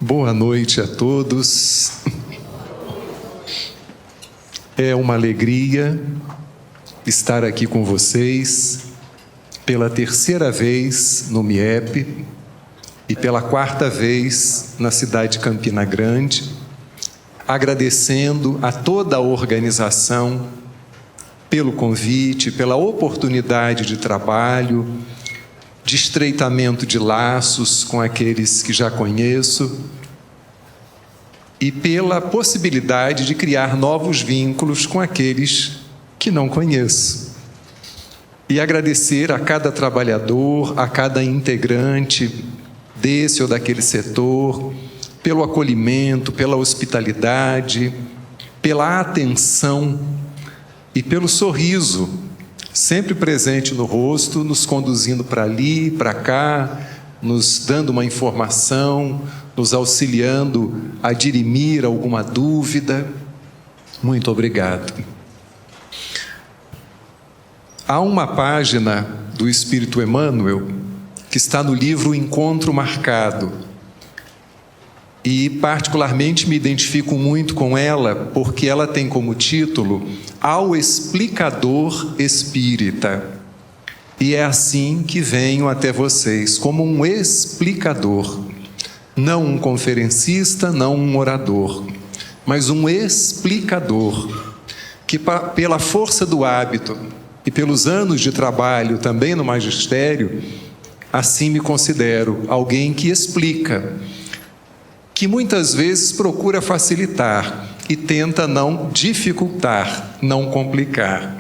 Boa noite a todos. É uma alegria estar aqui com vocês pela terceira vez no MIEP e pela quarta vez na cidade de Campina Grande, agradecendo a toda a organização pelo convite, pela oportunidade de trabalho, de estreitamento de laços com aqueles que já conheço e pela possibilidade de criar novos vínculos com aqueles que não conheço. E agradecer a cada trabalhador, a cada integrante desse ou daquele setor, pelo acolhimento, pela hospitalidade, pela atenção e pelo sorriso sempre presente no rosto, nos conduzindo para ali, para cá, nos dando uma informação, nos auxiliando a dirimir alguma dúvida. Muito obrigado. Há uma página do Espírito Emmanuel que está no livro Encontro Marcado, e particularmente me identifico muito com ela porque ela tem como título Ao Explicador Espírita. E é assim que venho até vocês, como um explicador, não um conferencista, não um orador, mas um explicador, que pela força do hábito e pelos anos de trabalho também no magistério, assim me considero alguém que explica, que muitas vezes procura facilitar e tenta não dificultar, não complicar.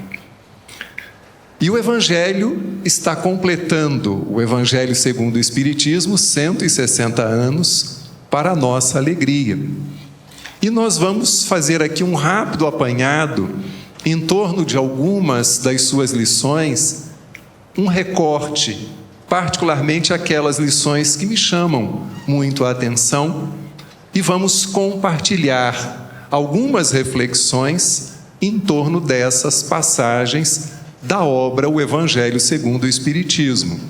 E o Evangelho está completando, o Evangelho segundo o Espiritismo, 160 anos para a nossa alegria. E nós vamos fazer aqui um rápido apanhado em torno de algumas das suas lições, um recorte, particularmente aquelas lições que me chamam muito a atenção, e vamos compartilhar algumas reflexões em torno dessas passagens da obra O Evangelho segundo o Espiritismo.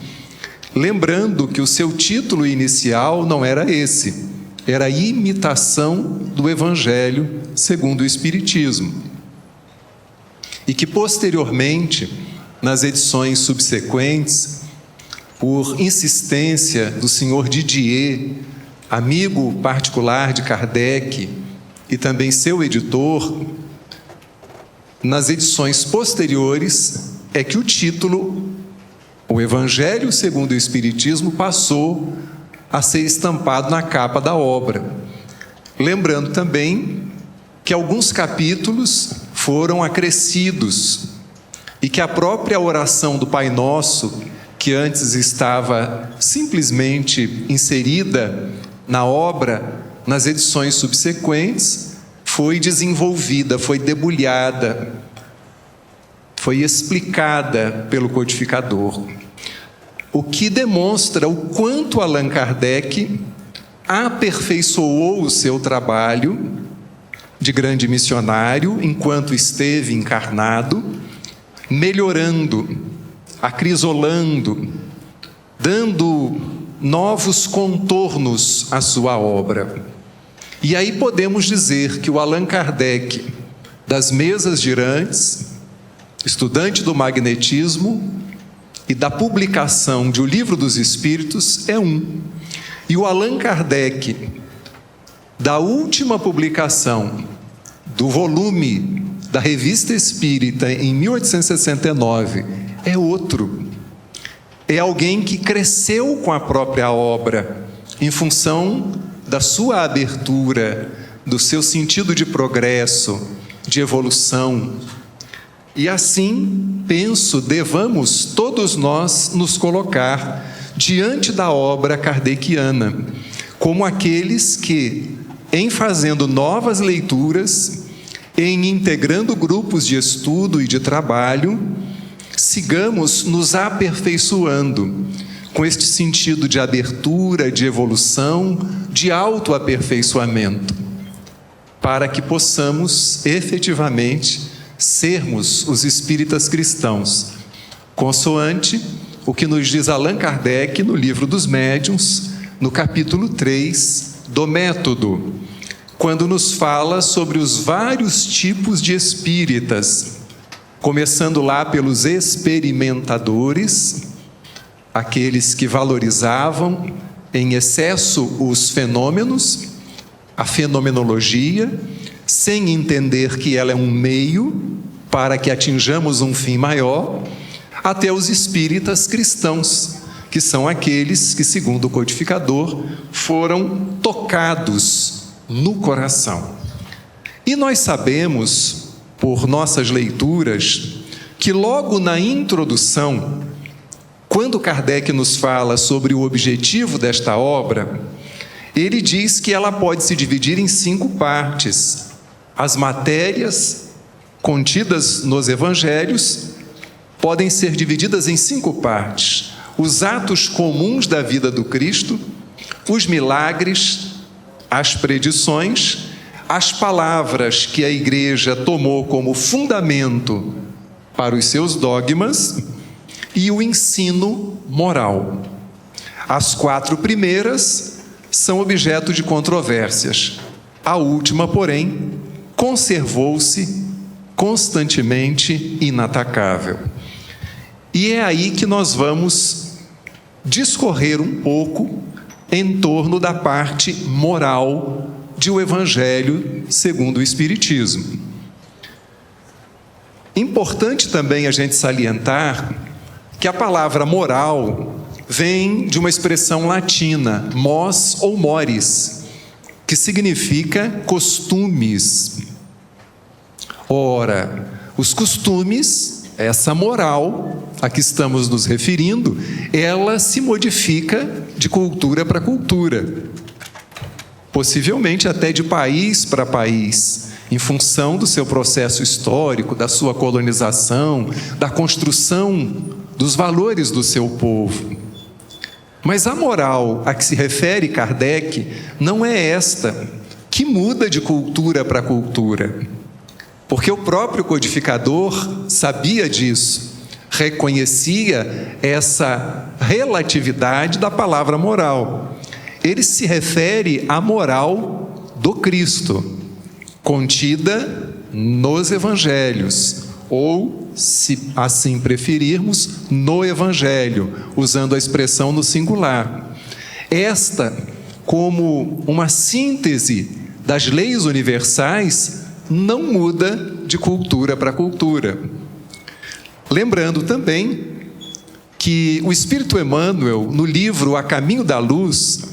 Lembrando que o seu título inicial não era esse, era Imitação do Evangelho segundo o Espiritismo. E que posteriormente, nas edições subsequentes, por insistência do senhor Didier, amigo particular de Kardec e também seu editor, nas edições posteriores é que o título, O Evangelho segundo o Espiritismo, passou a ser estampado na capa da obra. Lembrando também que alguns capítulos foram acrescidos e que a própria oração do Pai Nosso, que antes estava simplesmente inserida na obra, nas edições subsequentes, foi desenvolvida, foi debulhada, foi explicada pelo codificador. O que demonstra o quanto Allan Kardec aperfeiçoou o seu trabalho de grande missionário enquanto esteve encarnado, melhorando, acrisolando, dando novos contornos à sua obra. E aí podemos dizer que o Allan Kardec, das mesas girantes, estudante do magnetismo e da publicação de O Livro dos Espíritos, é um. E o Allan Kardec, da última publicação do volume da Revista Espírita em 1869, é outro. É alguém que cresceu com a própria obra, em função da sua abertura, do seu sentido de progresso, de evolução. E assim, penso, devamos todos nós nos colocar diante da obra kardeciana, como aqueles que, em fazendo novas leituras, em integrando grupos de estudo e de trabalho, sigamos nos aperfeiçoando, com este sentido de abertura, de evolução, de autoaperfeiçoamento, para que possamos efetivamente sermos os espíritas cristãos, consoante o que nos diz Allan Kardec no Livro dos Médiuns, no capítulo 3 do método, quando nos fala sobre os vários tipos de espíritas, começando lá pelos experimentadores, aqueles que valorizavam em excesso os fenômenos, a fenomenologia, sem entender que ela é um meio para que atinjamos um fim maior, até os espíritas cristãos, que são aqueles que, segundo o codificador, foram tocados no coração. E nós sabemos, por nossas leituras, que logo na introdução, quando Kardec nos fala sobre o objetivo desta obra, ele diz que ela pode se dividir em 5 partes. As matérias contidas nos evangelhos podem ser divididas em 5 partes: os atos comuns da vida do Cristo, os milagres, as predições, as palavras que a Igreja tomou como fundamento para os seus dogmas e o ensino moral. As 4 primeiras são objeto de controvérsias. A última, porém, conservou-se constantemente inatacável. E é aí que nós vamos discorrer um pouco em torno da parte moral de o Evangelho segundo o Espiritismo. Importante também a gente salientar que a palavra moral vem de uma expressão latina, mos ou mores, que significa costumes. Ora, os costumes, essa moral a que estamos nos referindo, ela se modifica de cultura para cultura, possivelmente até de país para país, em função do seu processo histórico, da sua colonização, da construção dos valores do seu povo. Mas a moral a que se refere Kardec não é esta, que muda de cultura para cultura, porque o próprio codificador sabia disso, reconhecia essa relatividade da palavra moral. Ele se refere à moral do Cristo, contida nos evangelhos, ou, se assim preferirmos, no Evangelho, usando a expressão no singular. Esta, como uma síntese das leis universais, não muda de cultura para cultura. Lembrando também que o Espírito Emmanuel, no livro A Caminho da Luz,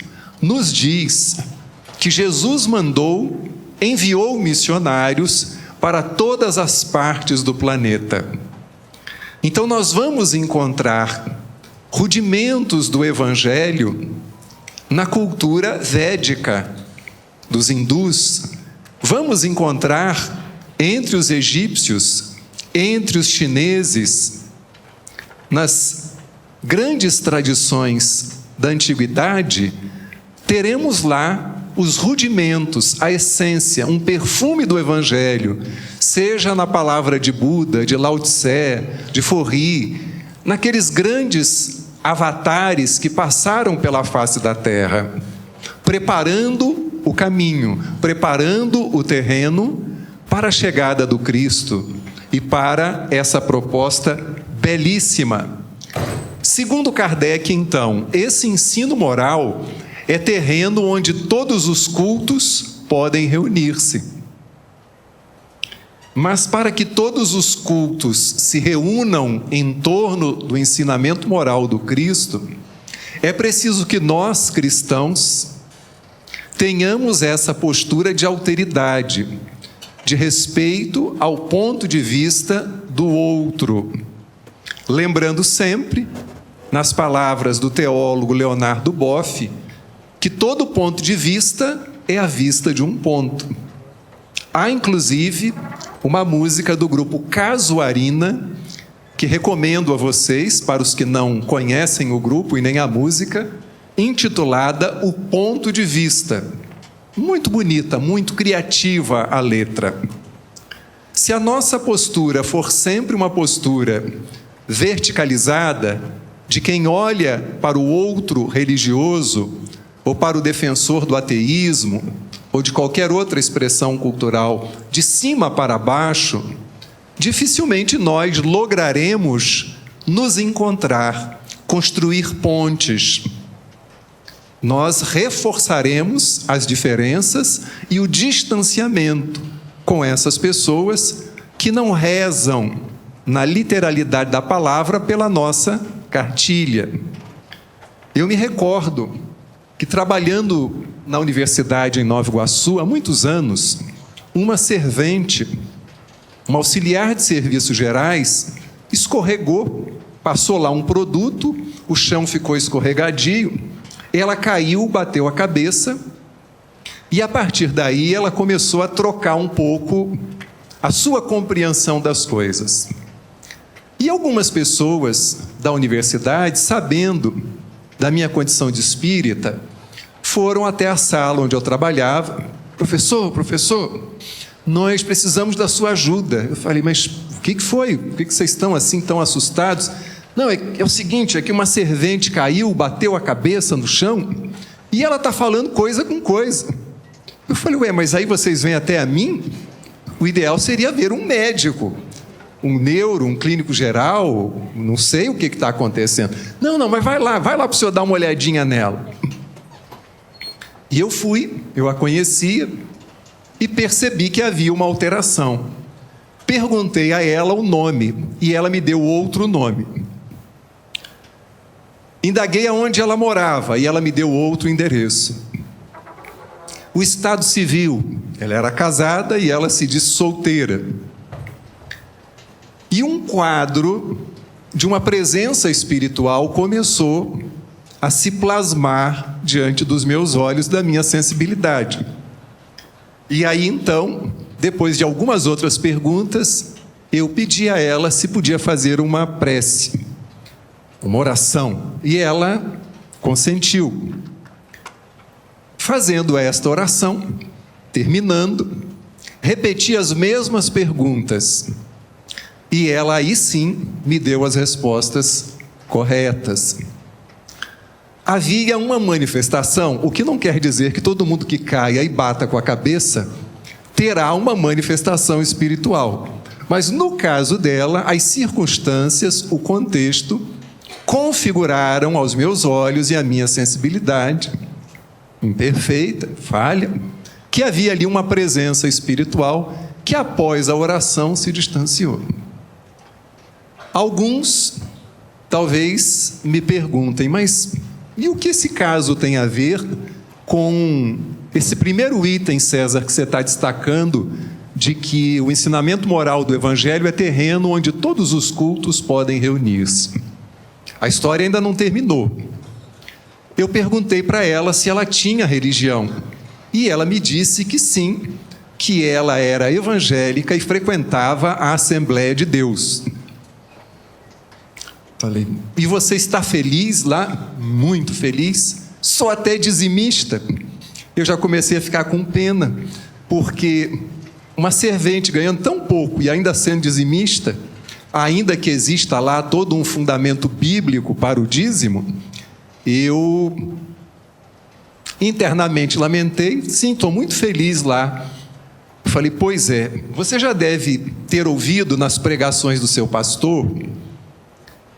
nos diz que Jesus enviou missionários para todas as partes do planeta. Então nós vamos encontrar rudimentos do Evangelho na cultura védica dos hindus. Vamos encontrar entre os egípcios, entre os chineses, nas grandes tradições da antiguidade, teremos lá os rudimentos, a essência, um perfume do Evangelho, seja na palavra de Buda, de Lao Tse, de Forri, naqueles grandes avatares que passaram pela face da terra, preparando o caminho, preparando o terreno para a chegada do Cristo e para essa proposta belíssima. Segundo Kardec, então, esse ensino moral é terreno onde todos os cultos podem reunir-se. Mas para que todos os cultos se reúnam em torno do ensinamento moral do Cristo, é preciso que nós, cristãos, tenhamos essa postura de alteridade, de respeito ao ponto de vista do outro. Lembrando sempre, nas palavras do teólogo Leonardo Boff, que todo ponto de vista é a vista de um ponto. Há, inclusive, uma música do grupo Casuarina, que recomendo a vocês, para os que não conhecem o grupo e nem a música, intitulada O Ponto de Vista. Muito bonita, muito criativa a letra. Se a nossa postura for sempre uma postura verticalizada, de quem olha para o outro religioso ou para o defensor do ateísmo, ou de qualquer outra expressão cultural, de cima para baixo, dificilmente nós lograremos nos encontrar, construir pontes. Nós reforçaremos as diferenças e o distanciamento com essas pessoas que não rezam, na literalidade da palavra, pela nossa cartilha. Eu me recordo que, trabalhando na universidade em Nova Iguaçu há muitos anos, uma servente, uma auxiliar de serviços gerais, escorregou, passou lá um produto, o chão ficou escorregadio, ela caiu, bateu a cabeça, e a partir daí ela começou a trocar um pouco a sua compreensão das coisas. E algumas pessoas da universidade, sabendo da minha condição de espírita, foram até a sala onde eu trabalhava. Professor, nós precisamos da sua ajuda. Eu falei, mas o que foi? Por que vocês estão assim tão assustados? Não, é o seguinte, é que uma servente caiu, bateu a cabeça no chão, e ela está falando coisa com coisa. Eu falei, mas aí vocês vêm até a mim? O ideal seria ver um médico, um neuro, um clínico geral, não sei o que está acontecendo. Não, mas vai lá para o senhor dar uma olhadinha nela. E eu fui, eu a conhecia e percebi que havia uma alteração. Perguntei a ela o nome e ela me deu outro nome. Indaguei aonde ela morava e ela me deu outro endereço. O estado civil, ela era casada e ela se disse solteira. E um quadro de uma presença espiritual começou a se plasmar diante dos meus olhos, da minha sensibilidade. E aí então, depois de algumas outras perguntas, eu pedi a ela se podia fazer uma prece, uma oração, e ela consentiu. Fazendo esta oração, terminando, repeti as mesmas perguntas, e ela aí sim me deu as respostas corretas. Havia uma manifestação, o que não quer dizer que todo mundo que caia e bata com a cabeça terá uma manifestação espiritual. Mas no caso dela, as circunstâncias, o contexto, configuraram aos meus olhos e à minha sensibilidade, imperfeita, falha, que havia ali uma presença espiritual que após a oração se distanciou. Alguns talvez me perguntem, mas e o que esse caso tem a ver com esse primeiro item, César, que você está destacando, de que o ensinamento moral do Evangelho é terreno onde todos os cultos podem reunir-se? A história ainda não terminou. Eu perguntei para ela se ela tinha religião, e ela me disse que sim, que ela era evangélica e frequentava a Assembleia de Deus. Falei, e você está feliz lá? Muito feliz? Sou até dizimista. Eu já comecei a ficar com pena, porque uma servente ganhando tão pouco e ainda sendo dizimista, ainda que exista lá todo um fundamento bíblico para o dízimo, eu internamente lamentei, sim, estou muito feliz lá. Eu falei, pois é, você já deve ter ouvido nas pregações do seu pastor,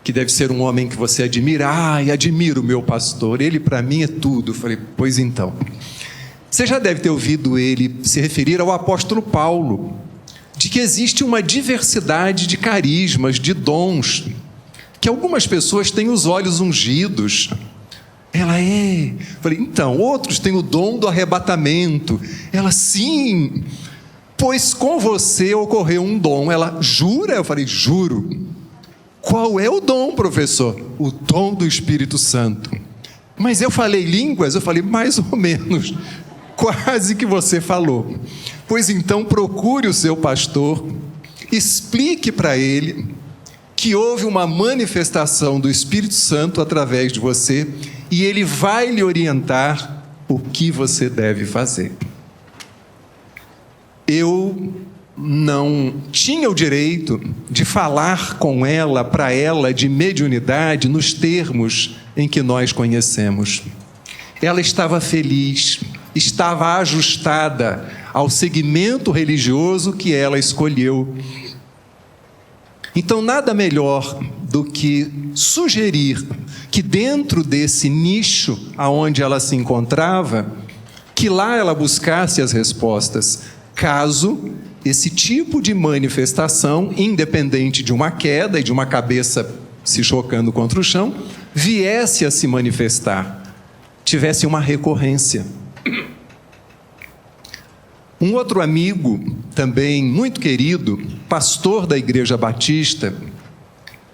que deve ser um homem que você admira. Admiro o meu pastor, ele para mim é tudo. Eu falei, pois então, você já deve ter ouvido ele se referir ao apóstolo Paulo, de que existe uma diversidade de carismas, de dons, que algumas pessoas têm os olhos ungidos. Ela é. Eu falei, então, outros têm o dom do arrebatamento. Ela, sim, pois com você ocorreu um dom. Ela, jura? Eu falei, juro. Qual é o dom, professor? O dom do Espírito Santo. Mas eu falei línguas? Eu falei, mais ou menos. Quase que você falou. Pois então procure o seu pastor, explique para ele que houve uma manifestação do Espírito Santo através de você e ele vai lhe orientar o que você deve fazer. Eu não tinha o direito de falar com ela, para ela, de mediunidade, nos termos em que nós conhecemos. ela estava feliz, estava ajustada ao segmento religioso que ela escolheu. Então, nada melhor do que sugerir que dentro desse nicho aonde ela se encontrava, que lá ela buscasse as respostas, caso esse tipo de manifestação, independente de uma queda e de uma cabeça se chocando contra o chão, viesse a se manifestar, tivesse uma recorrência. Um outro amigo, também muito querido, pastor da Igreja Batista,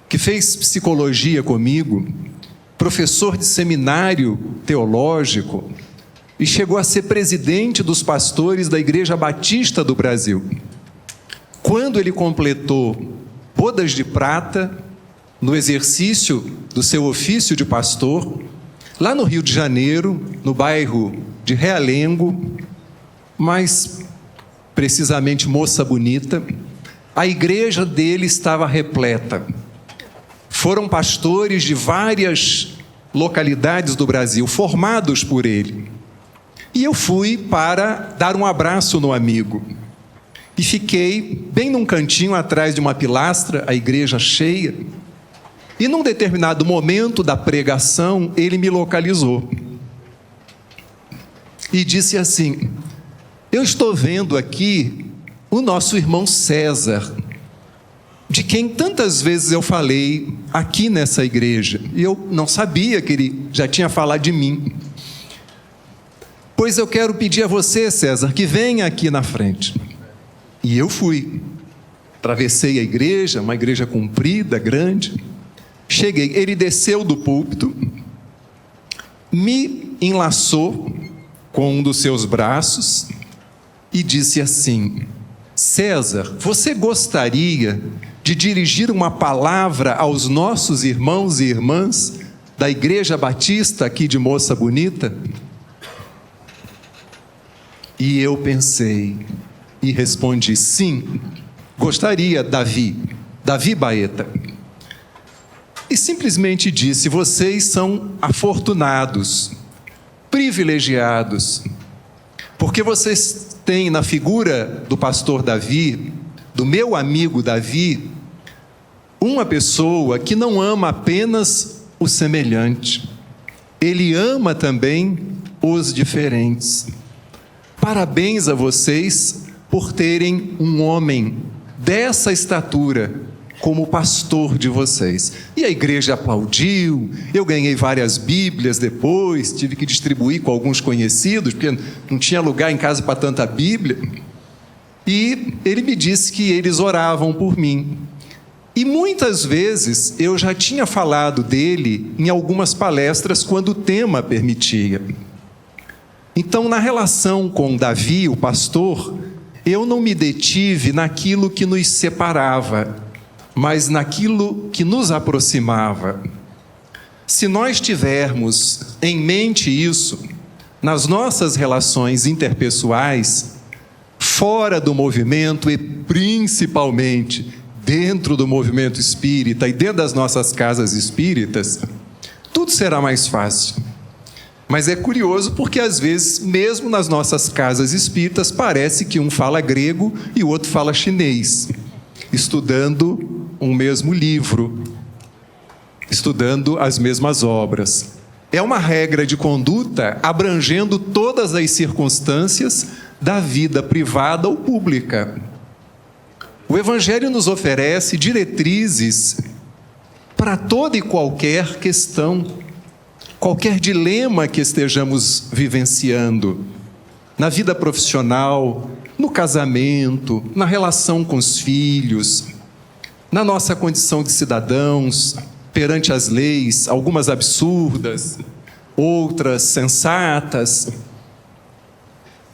que fez psicologia comigo, professor de seminário teológico, e chegou a ser presidente dos pastores da Igreja Batista do Brasil. Quando ele completou bodas de prata, no exercício do seu ofício de pastor, lá no Rio de Janeiro, no bairro de Realengo, mais precisamente Moça Bonita, a igreja dele estava repleta. Foram pastores de várias localidades do Brasil, formados por ele. E eu fui para dar um abraço no amigo. E fiquei bem num cantinho atrás de uma pilastra, a igreja cheia. E num determinado momento da pregação, ele me localizou. E disse assim: eu estou vendo aqui o nosso irmão César, de quem tantas vezes eu falei aqui nessa igreja. E eu não sabia que ele já tinha falado de mim. Pois eu quero pedir a você, César, que venha aqui na frente. E eu fui. Atravessei a igreja, uma igreja comprida, grande. Cheguei, ele desceu do púlpito, me enlaçou com um dos seus braços e disse assim: César, você gostaria de dirigir uma palavra aos nossos irmãos e irmãs da Igreja Batista aqui de Moça Bonita? E eu pensei e respondi: sim, gostaria, Davi Baeta. E simplesmente disse: vocês são afortunados, privilegiados, porque vocês têm na figura do pastor Davi, do meu amigo Davi, uma pessoa que não ama apenas o semelhante, ele ama também os diferentes. Parabéns a vocês por terem um homem dessa estatura como pastor de vocês. E a igreja aplaudiu, eu ganhei várias Bíblias depois, tive que distribuir com alguns conhecidos, porque não tinha lugar em casa para tanta Bíblia. E ele me disse que eles oravam por mim. E muitas vezes eu já tinha falado dele em algumas palestras quando o tema permitia. Então, na relação com Davi, o pastor, eu não me detive naquilo que nos separava, mas naquilo que nos aproximava. Se nós tivermos em mente isso, nas nossas relações interpessoais, fora do movimento e principalmente dentro do movimento espírita e dentro das nossas casas espíritas, tudo será mais fácil. Mas é curioso porque às vezes, mesmo nas nossas casas espíritas, parece que um fala grego e o outro fala chinês, estudando um mesmo livro, estudando as mesmas obras. É uma regra de conduta abrangendo todas as circunstâncias da vida privada ou pública. O Evangelho nos oferece diretrizes para toda e qualquer questão, qualquer dilema que estejamos vivenciando, na vida profissional, no casamento, na relação com os filhos, na nossa condição de cidadãos, perante as leis, algumas absurdas, outras sensatas.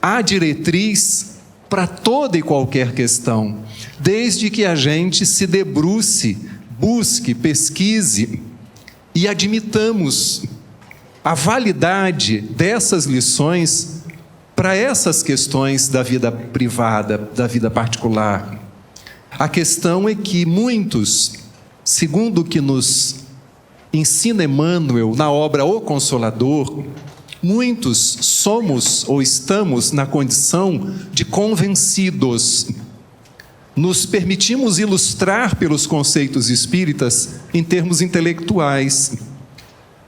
Há diretriz para toda e qualquer questão, desde que a gente se debruce, busque, pesquise e admitamos a validade dessas lições para essas questões da vida privada, da vida particular. A questão é que muitos, segundo o que nos ensina Emmanuel na obra O Consolador, muitos somos ou estamos na condição de convencidos. Nos permitimos ilustrar pelos conceitos espíritas em termos intelectuais,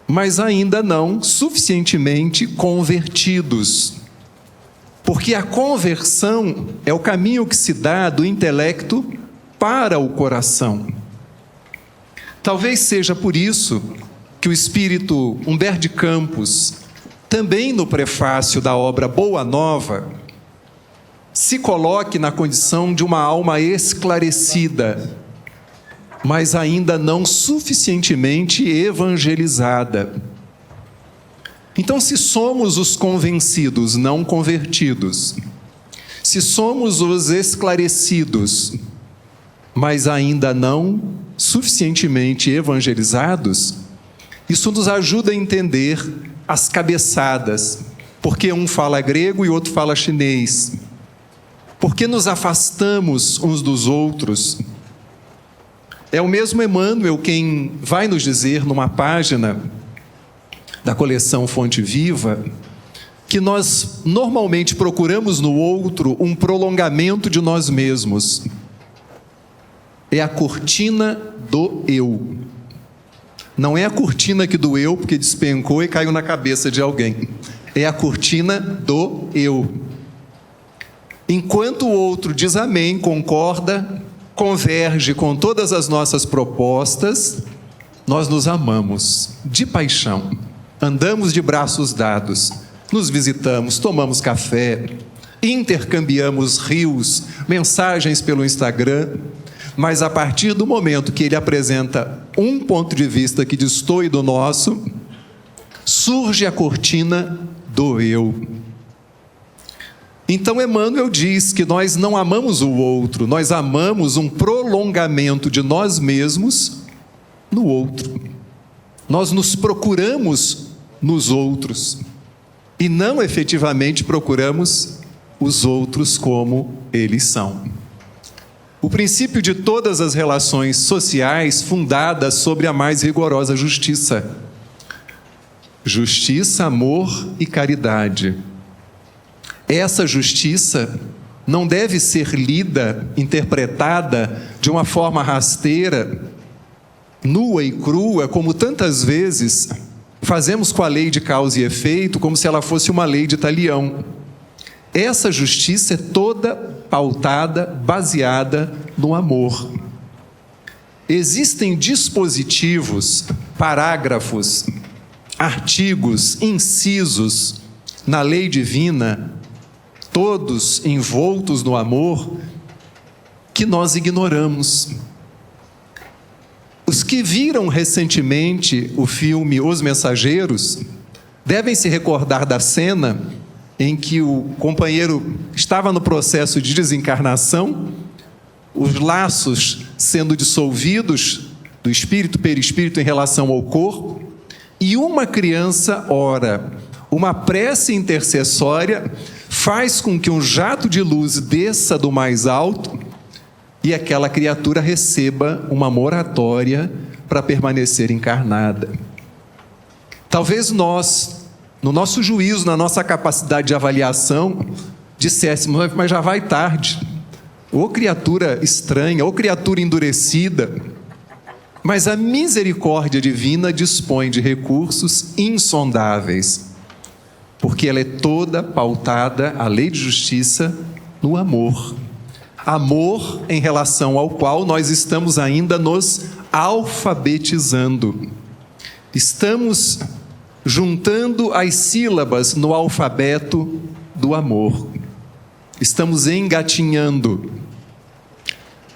mas ainda não suficientemente convertidos. Porque a conversão é o caminho que se dá do intelecto para o coração. Talvez seja por isso que o espírito Humberto de Campos, também no prefácio da obra Boa Nova, se coloque na condição de uma alma esclarecida, mas ainda não suficientemente evangelizada. Então, se somos os convencidos, não convertidos, se somos os esclarecidos, mas ainda não suficientemente evangelizados, isso nos ajuda a entender as cabeçadas, porque um fala grego e outro fala chinês, porque nos afastamos uns dos outros. É o mesmo Emmanuel quem vai nos dizer numa página da coleção Fonte Viva que nós normalmente procuramos no outro um prolongamento de nós mesmos. É a cortina do eu. Não é a cortina que doeu porque despencou e caiu na cabeça de alguém. É a cortina do eu. Enquanto o outro diz amém, concorda, converge com todas as nossas propostas, nós nos amamos de paixão. Andamos de braços dados, nos visitamos, tomamos café, intercambiamos rios, mensagens pelo Instagram, mas a partir do momento que ele apresenta um ponto de vista que destoe do nosso, surge a cortina do eu. Então Emmanuel diz que nós não amamos o outro, nós amamos um prolongamento de nós mesmos no outro. Nós nos procuramos nos outros e não efetivamente procuramos os outros como eles são. O princípio de todas as relações sociais fundadas sobre a mais rigorosa justiça. Justiça, amor e caridade. Essa justiça não deve ser lida, interpretada de uma forma rasteira, nua e crua, como tantas vezes fazemos com a lei de causa e efeito, como se ela fosse uma lei de talião. Essa justiça é toda pautada, baseada no amor. Existem dispositivos, parágrafos, artigos, incisos na lei divina, todos envoltos no amor, que nós ignoramos. Os que viram recentemente o filme Os Mensageiros devem se recordar da cena em que o companheiro estava no processo de desencarnação, os laços sendo dissolvidos do espírito, perispírito em relação ao corpo, e uma criança ora. Uma prece intercessória faz com que um jato de luz desça do mais alto e aquela criatura receba uma moratória para permanecer encarnada. Talvez nós, no nosso juízo, na nossa capacidade de avaliação, disséssemos, mas já vai tarde. Ou criatura estranha, ou criatura endurecida. Mas a misericórdia divina dispõe de recursos insondáveis, porque ela é toda pautada, a lei de justiça, no amor. Amor em relação ao qual nós estamos ainda nos alfabetizando. Estamos juntando as sílabas no alfabeto do amor. Estamos engatinhando.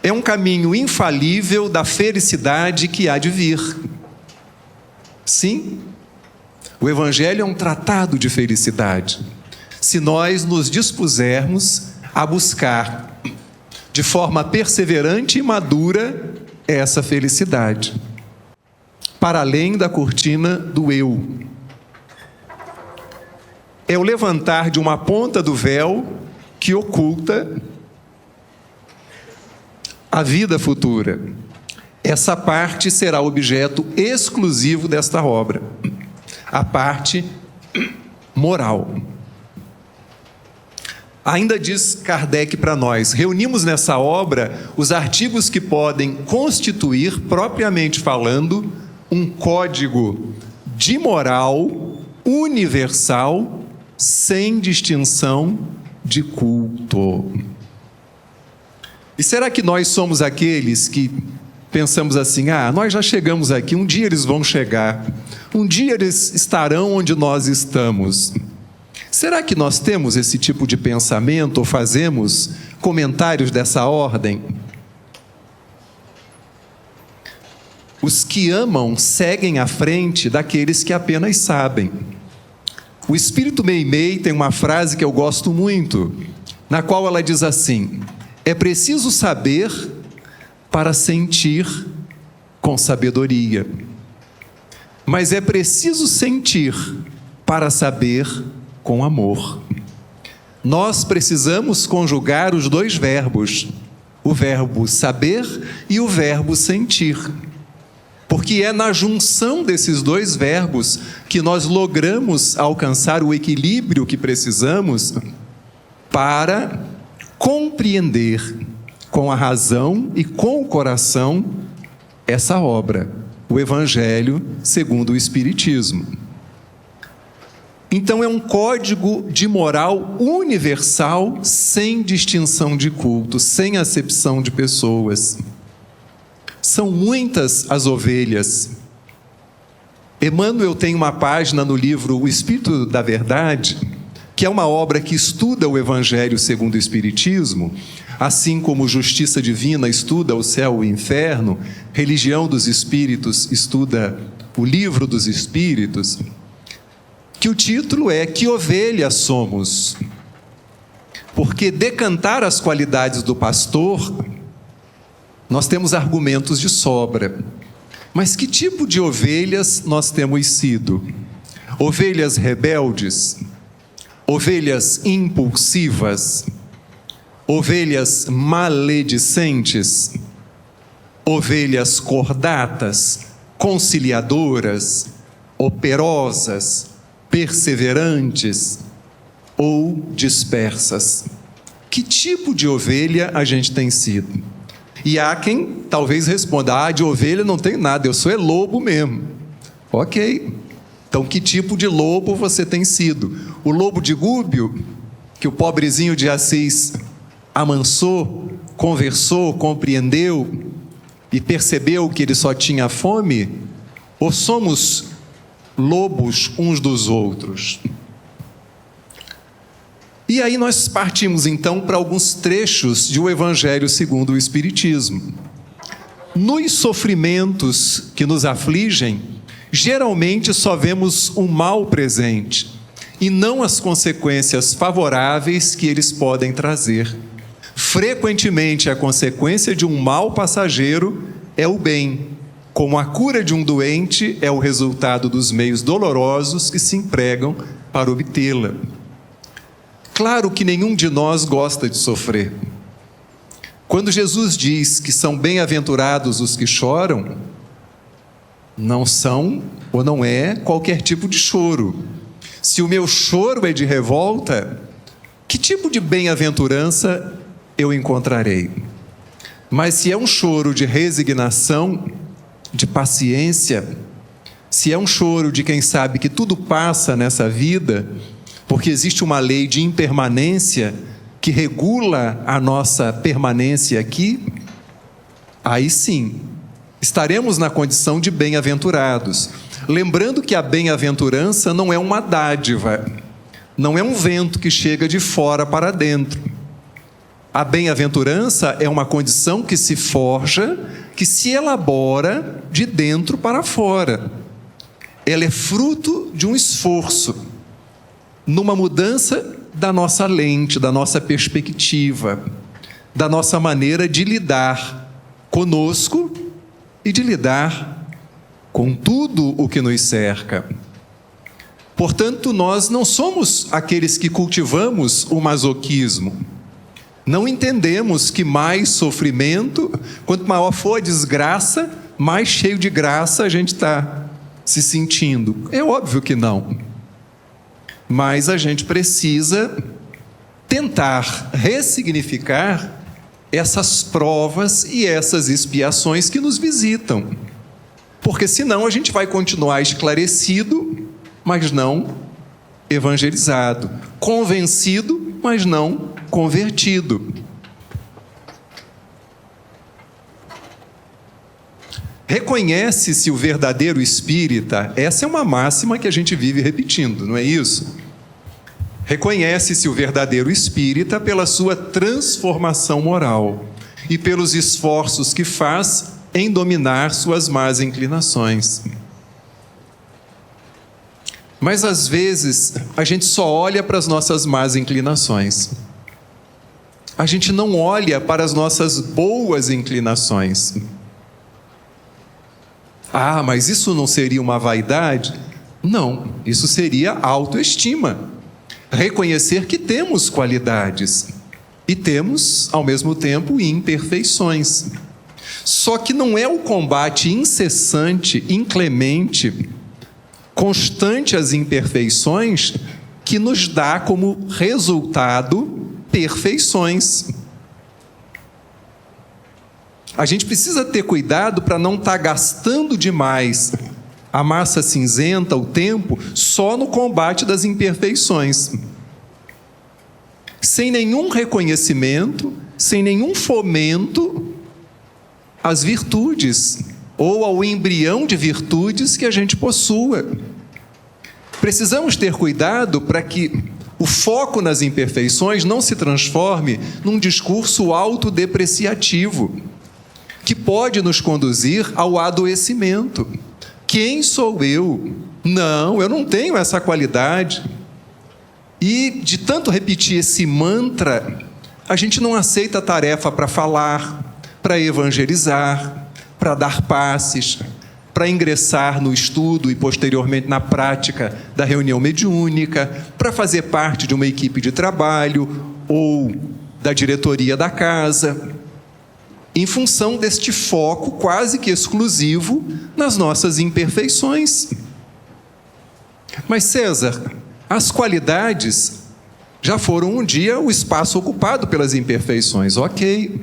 É um caminho infalível da felicidade que há de vir. Sim, o Evangelho é um tratado de felicidade. Se nós nos dispusermos a buscar, de forma perseverante e madura, essa felicidade, para além da cortina do eu. É o levantar de uma ponta do véu que oculta a vida futura. Essa parte será objeto exclusivo desta obra. A parte moral. Ainda diz Kardec para nós: reunimos nessa obra os artigos que podem constituir, propriamente falando, um código de moral universal, sem distinção de culto. E será que nós somos aqueles que pensamos assim: nós já chegamos aqui, um dia eles vão chegar, um dia eles estarão onde nós estamos? Será que nós temos esse tipo de pensamento ou fazemos comentários dessa ordem? Os que amam seguem à frente daqueles que apenas sabem. O Espírito Meimei tem uma frase que eu gosto muito, na qual ela diz assim: é preciso saber para sentir com sabedoria, mas é preciso sentir para saber com amor. Nós precisamos conjugar os dois verbos, o verbo saber e o verbo sentir, porque é na junção desses dois verbos que nós logramos alcançar o equilíbrio que precisamos para compreender com a razão e com o coração essa obra, o Evangelho segundo o Espiritismo. Então é um código de moral universal, sem distinção de culto, sem acepção de pessoas. São muitas as ovelhas. Emmanuel tem uma página no livro O Espírito da Verdade, que é uma obra que estuda o Evangelho segundo o Espiritismo, assim como Justiça Divina estuda o céu e o inferno, Religião dos Espíritos estuda o Livro dos Espíritos, que o título é Que Ovelha Somos? Porque decantar as qualidades do pastor, nós temos argumentos de sobra. Mas que tipo de ovelhas nós temos sido? Ovelhas rebeldes? Ovelhas impulsivas? Ovelhas maledicentes? Ovelhas cordatas? Conciliadoras? Operosas? Perseverantes ou dispersas? Que tipo de ovelha a gente tem sido? E há quem talvez responda: de ovelha não tem nada, eu sou lobo mesmo. Ok, então que tipo de lobo você tem sido? O lobo de Gúbio, que o pobrezinho de Assis amansou, conversou, compreendeu e percebeu que ele só tinha fome? Ou somos lobos uns dos outros? E aí nós partimos então para alguns trechos de O Evangelho segundo o Espiritismo. Nos sofrimentos que nos afligem, geralmente só vemos o mal presente e não as consequências favoráveis que eles podem trazer. Frequentemente a consequência de um mal passageiro é o bem, como a cura de um doente é o resultado dos meios dolorosos que se empregam para obtê-la. Claro que nenhum de nós gosta de sofrer. Quando Jesus diz que são bem-aventurados os que choram, não são ou não é qualquer tipo de choro. Se o meu choro é de revolta, que tipo de bem-aventurança eu encontrarei? Mas se é um choro de resignação, de paciência, se é um choro de quem sabe que tudo passa nessa vida, porque existe uma lei de impermanência que regula a nossa permanência aqui, aí sim, estaremos na condição de bem-aventurados. Lembrando que a bem-aventurança não é uma dádiva, não é um vento que chega de fora para dentro. A bem-aventurança é uma condição que se forja, que se elabora de dentro para fora. Ela é fruto de um esforço, numa mudança da nossa lente, da nossa perspectiva, da nossa maneira de lidar conosco e de lidar com tudo o que nos cerca. Portanto, nós não somos aqueles que cultivamos o masoquismo. Não entendemos que mais sofrimento, quanto maior for a desgraça, mais cheio de graça a gente está se sentindo. É óbvio que não. mas a gente precisa tentar ressignificar essas provas e essas expiações que nos visitam. Porque senão a gente vai continuar esclarecido, mas não evangelizado, convencido, mas não convertido. Reconhece-se o verdadeiro espírita, essa é uma máxima que a gente vive repetindo, não é isso? Reconhece-se o verdadeiro espírita pela sua transformação moral e pelos esforços que faz em dominar suas más inclinações. Mas às vezes a gente só olha para as nossas más inclinações. A gente não olha para as nossas boas inclinações. Ah, mas isso não seria uma vaidade? Não, isso seria autoestima. Reconhecer que temos qualidades e temos, ao mesmo tempo, imperfeições. Só que não é o combate incessante, inclemente, constante às imperfeições que nos dá como resultado perfeições. A gente precisa ter cuidado para não estar gastando demais a massa cinzenta, o tempo, só no combate das imperfeições. Sem nenhum reconhecimento, sem nenhum fomento às virtudes, ou ao embrião de virtudes que a gente possua. Precisamos ter cuidado para que o foco nas imperfeições não se transforme num discurso autodepreciativo, que pode nos conduzir ao adoecimento. Quem sou eu? Não, eu não tenho essa qualidade. E de tanto repetir esse mantra, a gente não aceita a tarefa para falar, para evangelizar, para dar passes, para ingressar no estudo e posteriormente na prática da reunião mediúnica, para fazer parte de uma equipe de trabalho ou da diretoria da casa, em função deste foco quase que exclusivo nas nossas imperfeições. Mas César, as qualidades já foram um dia o espaço ocupado pelas imperfeições. Ok.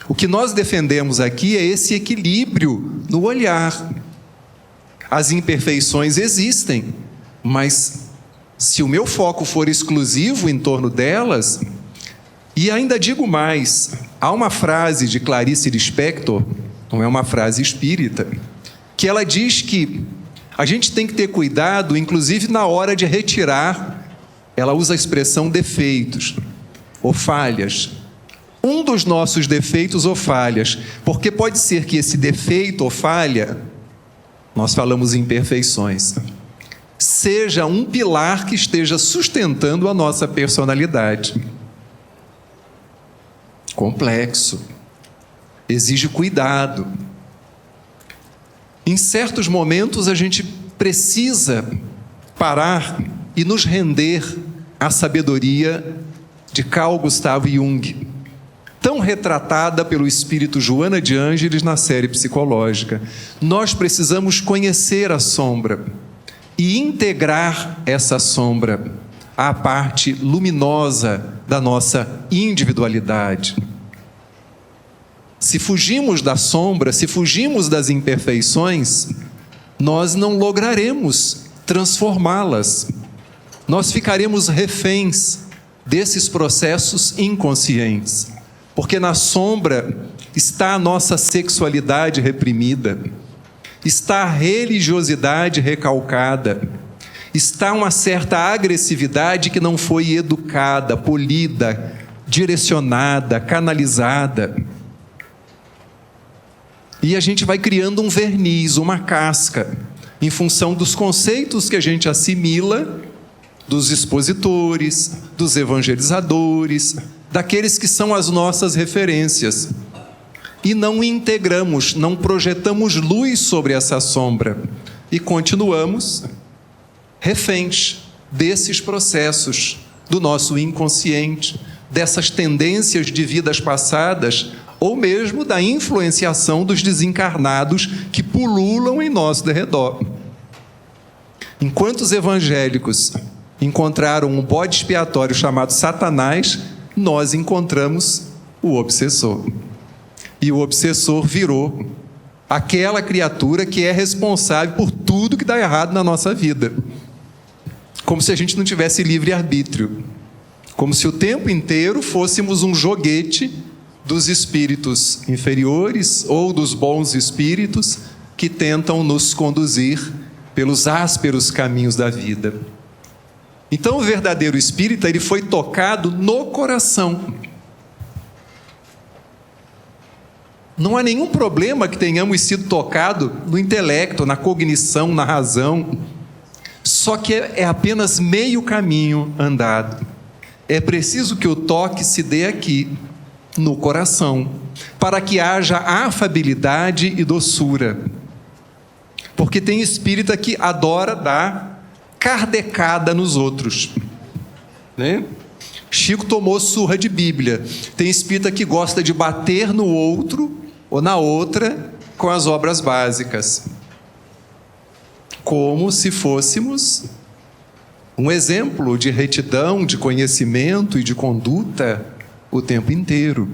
O que nós defendemos aqui é esse equilíbrio no olhar. As imperfeições existem, mas se o meu foco for exclusivo em torno delas, e ainda digo mais, há uma frase de Clarice Lispector, não é uma frase espírita, que ela diz que a gente tem que ter cuidado, inclusive na hora de retirar, ela usa a expressão defeitos ou falhas. Um dos nossos defeitos ou falhas, porque pode ser que esse defeito ou falha, nós falamos imperfeições, seja um pilar que esteja sustentando a nossa personalidade. Complexo, exige cuidado. Em certos momentos a gente precisa parar e nos render à sabedoria de Carl Gustav Jung, tão retratada pelo espírito Joana de Ângeles na série psicológica. Nós precisamos conhecer a sombra e integrar essa sombra à parte luminosa da nossa individualidade. Se fugimos da sombra, se fugimos das imperfeições, nós não lograremos transformá-las. Nós ficaremos reféns desses processos inconscientes, porque na sombra está a nossa sexualidade reprimida, está a religiosidade recalcada, está uma certa agressividade que não foi educada, polida, direcionada, canalizada. E a gente vai criando um verniz, uma casca, em função dos conceitos que a gente assimila dos expositores, dos evangelizadores, daqueles que são as nossas referências. E não integramos, não projetamos luz sobre essa sombra. E continuamos reféns desses processos do nosso inconsciente, dessas tendências de vidas passadas, ou mesmo da influenciação dos desencarnados que pululam em nosso derredor. Enquanto os evangélicos encontraram um bode expiatório chamado Satanás, nós encontramos o obsessor. E o obsessor virou aquela criatura que é responsável por tudo que dá errado na nossa vida. Como se a gente não tivesse livre-arbítrio. Como se o tempo inteiro fôssemos um joguete dos espíritos inferiores ou dos bons espíritos que tentam nos conduzir pelos ásperos caminhos da vida. Então, o verdadeiro espírita, ele foi tocado no coração. Não há nenhum problema que tenhamos sido tocados no intelecto, na cognição, na razão. Só que é apenas meio caminho andado. É preciso que o toque se dê aqui, no coração, para que haja afabilidade e doçura. Porque tem espírita que adora dar kardecada nos outros, né? Chico tomou surra de Bíblia. Tem espírita que gosta de bater no outro ou na outra com as obras básicas, como se fôssemos um exemplo de retidão, de conhecimento e de conduta o tempo inteiro.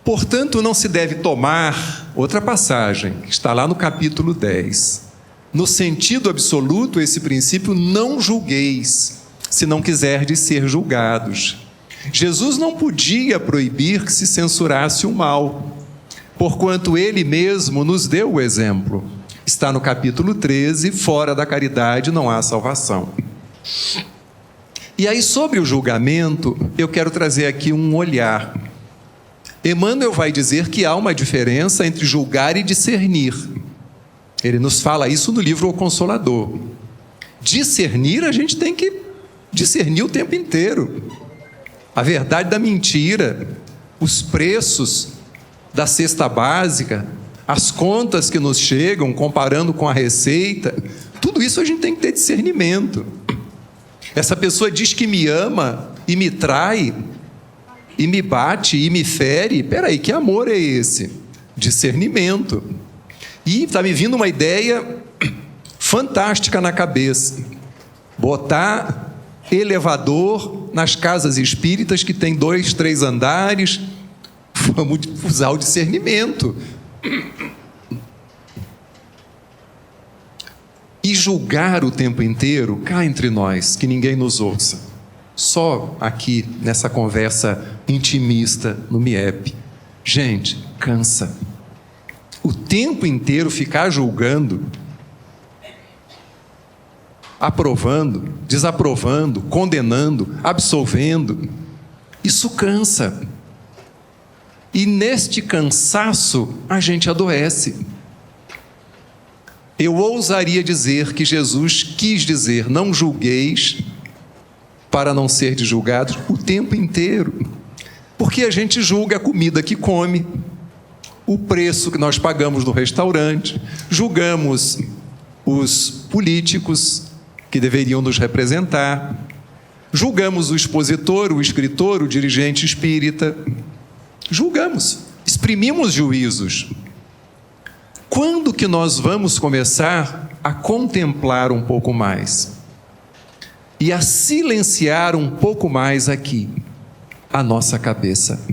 Portanto, não se deve tomar, outra passagem, que está lá no capítulo 10. No sentido absoluto, esse princípio, não julgueis, se não quiserdes ser julgados. Jesus não podia proibir que se censurasse o mal, porquanto ele mesmo nos deu o exemplo. Está no capítulo 13, fora da caridade não há salvação. E aí, sobre o julgamento, eu quero trazer aqui um olhar. Emmanuel vai dizer que há uma diferença entre julgar e discernir. Ele nos fala isso no livro O Consolador. Discernir, a gente tem que discernir o tempo inteiro. A verdade da mentira, os preços da cesta básica, as contas que nos chegam, comparando com a receita, tudo isso a gente tem que ter discernimento. Essa pessoa diz que me ama e me trai, e me bate e me fere. Peraí, que amor é esse? Discernimento. E está me vindo uma ideia fantástica na cabeça. Botar elevador nas casas espíritas que tem 2, 3 andares. Vamos usar o discernimento. E julgar o tempo inteiro, cá entre nós, que ninguém nos ouça. Só aqui, nessa conversa intimista no MIEP. Gente, cansa. O tempo inteiro ficar julgando, aprovando, desaprovando, condenando, absolvendo, isso cansa. E neste cansaço, a gente adoece. Eu ousaria dizer que Jesus quis dizer, não julgueis para não ser julgados o tempo inteiro. Porque a gente julga a comida que come, o preço que nós pagamos no restaurante, julgamos os políticos que deveriam nos representar, julgamos o expositor, o escritor, o dirigente espírita, julgamos, exprimimos juízos. Quando que nós vamos começar a contemplar um pouco mais e a silenciar um pouco mais aqui a nossa cabeça?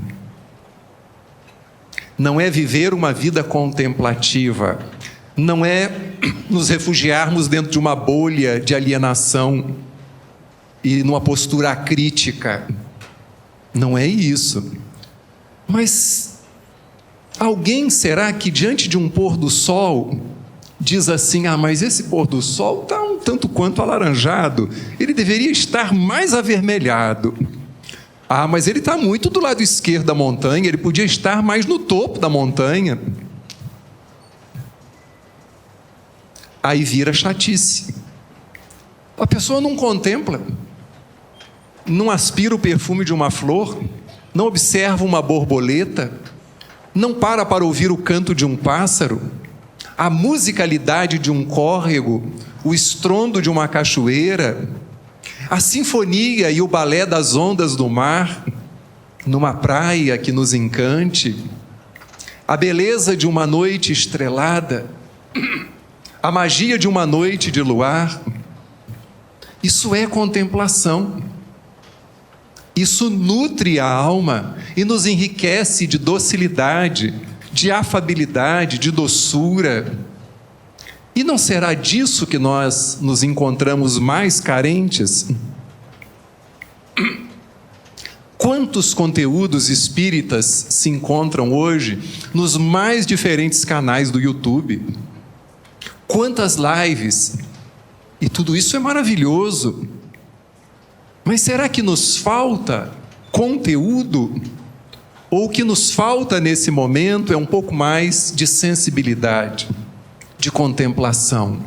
Não é viver uma vida contemplativa, não é nos refugiarmos dentro de uma bolha de alienação e numa postura crítica. Não é isso. Mas alguém, será que diante de um pôr do sol diz assim, mas esse pôr do sol está um tanto quanto alaranjado, ele deveria estar mais avermelhado. Mas ele está muito do lado esquerdo da montanha, ele podia estar mais no topo da montanha. Aí vira chatice. A pessoa não contempla, não aspira o perfume de uma flor, não observa uma borboleta, não para ouvir o canto de um pássaro, a musicalidade de um córrego, o estrondo de uma cachoeira, a sinfonia e o balé das ondas do mar, numa praia que nos encante, a beleza de uma noite estrelada, a magia de uma noite de luar. Isso é contemplação. Isso nutre a alma e nos enriquece de docilidade, de afabilidade, de doçura. E não será disso que nós nos encontramos mais carentes? Quantos conteúdos espíritas se encontram hoje nos mais diferentes canais do YouTube? Quantas lives? E tudo isso é maravilhoso. Mas será que nos falta conteúdo? Ou o que nos falta nesse momento é um pouco mais de sensibilidade, de contemplação,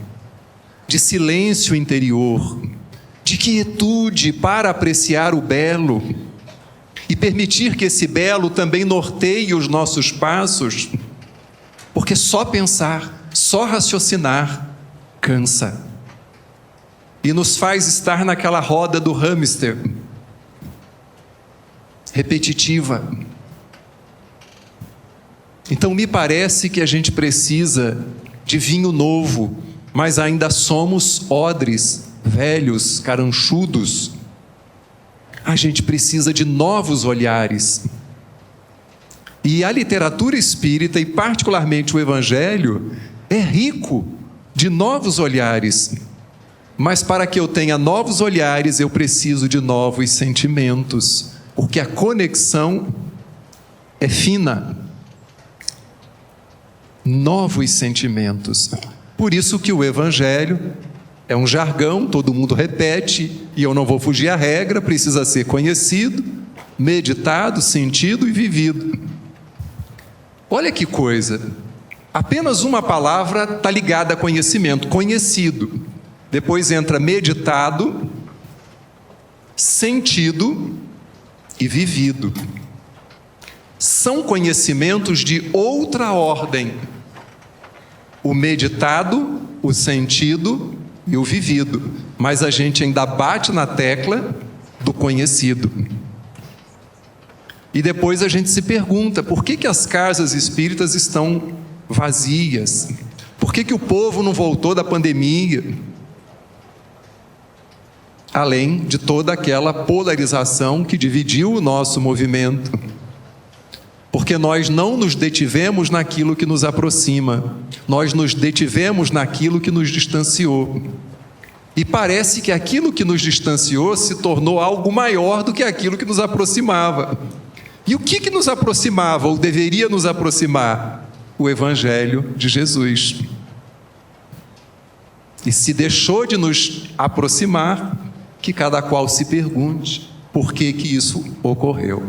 de silêncio interior, de quietude para apreciar o belo e permitir que esse belo também norteie os nossos passos, porque só pensar, só raciocinar, cansa. E nos faz estar naquela roda do hamster, repetitiva. Então me parece que a gente precisa de vinho novo, mas ainda somos odres, velhos, caranchudos. A gente precisa de novos olhares. E a literatura espírita, e particularmente o Evangelho, é rico de novos olhares. Mas para que eu tenha novos olhares, eu preciso de novos sentimentos, porque a conexão é fina. Novos sentimentos. Por isso que o Evangelho é um jargão, todo mundo repete, e eu não vou fugir à regra, precisa ser conhecido, meditado, sentido e vivido. Olha que coisa, apenas uma palavra está ligada a conhecimento, conhecido. Depois entra meditado, sentido e vivido. São conhecimentos de outra ordem. O meditado, o sentido e o vivido. Mas a gente ainda bate na tecla do conhecido. E depois a gente se pergunta, por que as casas espíritas estão vazias? Por que o povo não voltou da pandemia? Além de toda aquela polarização que dividiu o nosso movimento. Porque nós não nos detivemos naquilo que nos aproxima, nós nos detivemos naquilo que nos distanciou. E parece que aquilo que nos distanciou se tornou algo maior do que aquilo que nos aproximava. E o que nos aproximava, ou deveria nos aproximar? O Evangelho de Jesus. E se deixou de nos aproximar, que cada qual se pergunte por que isso ocorreu.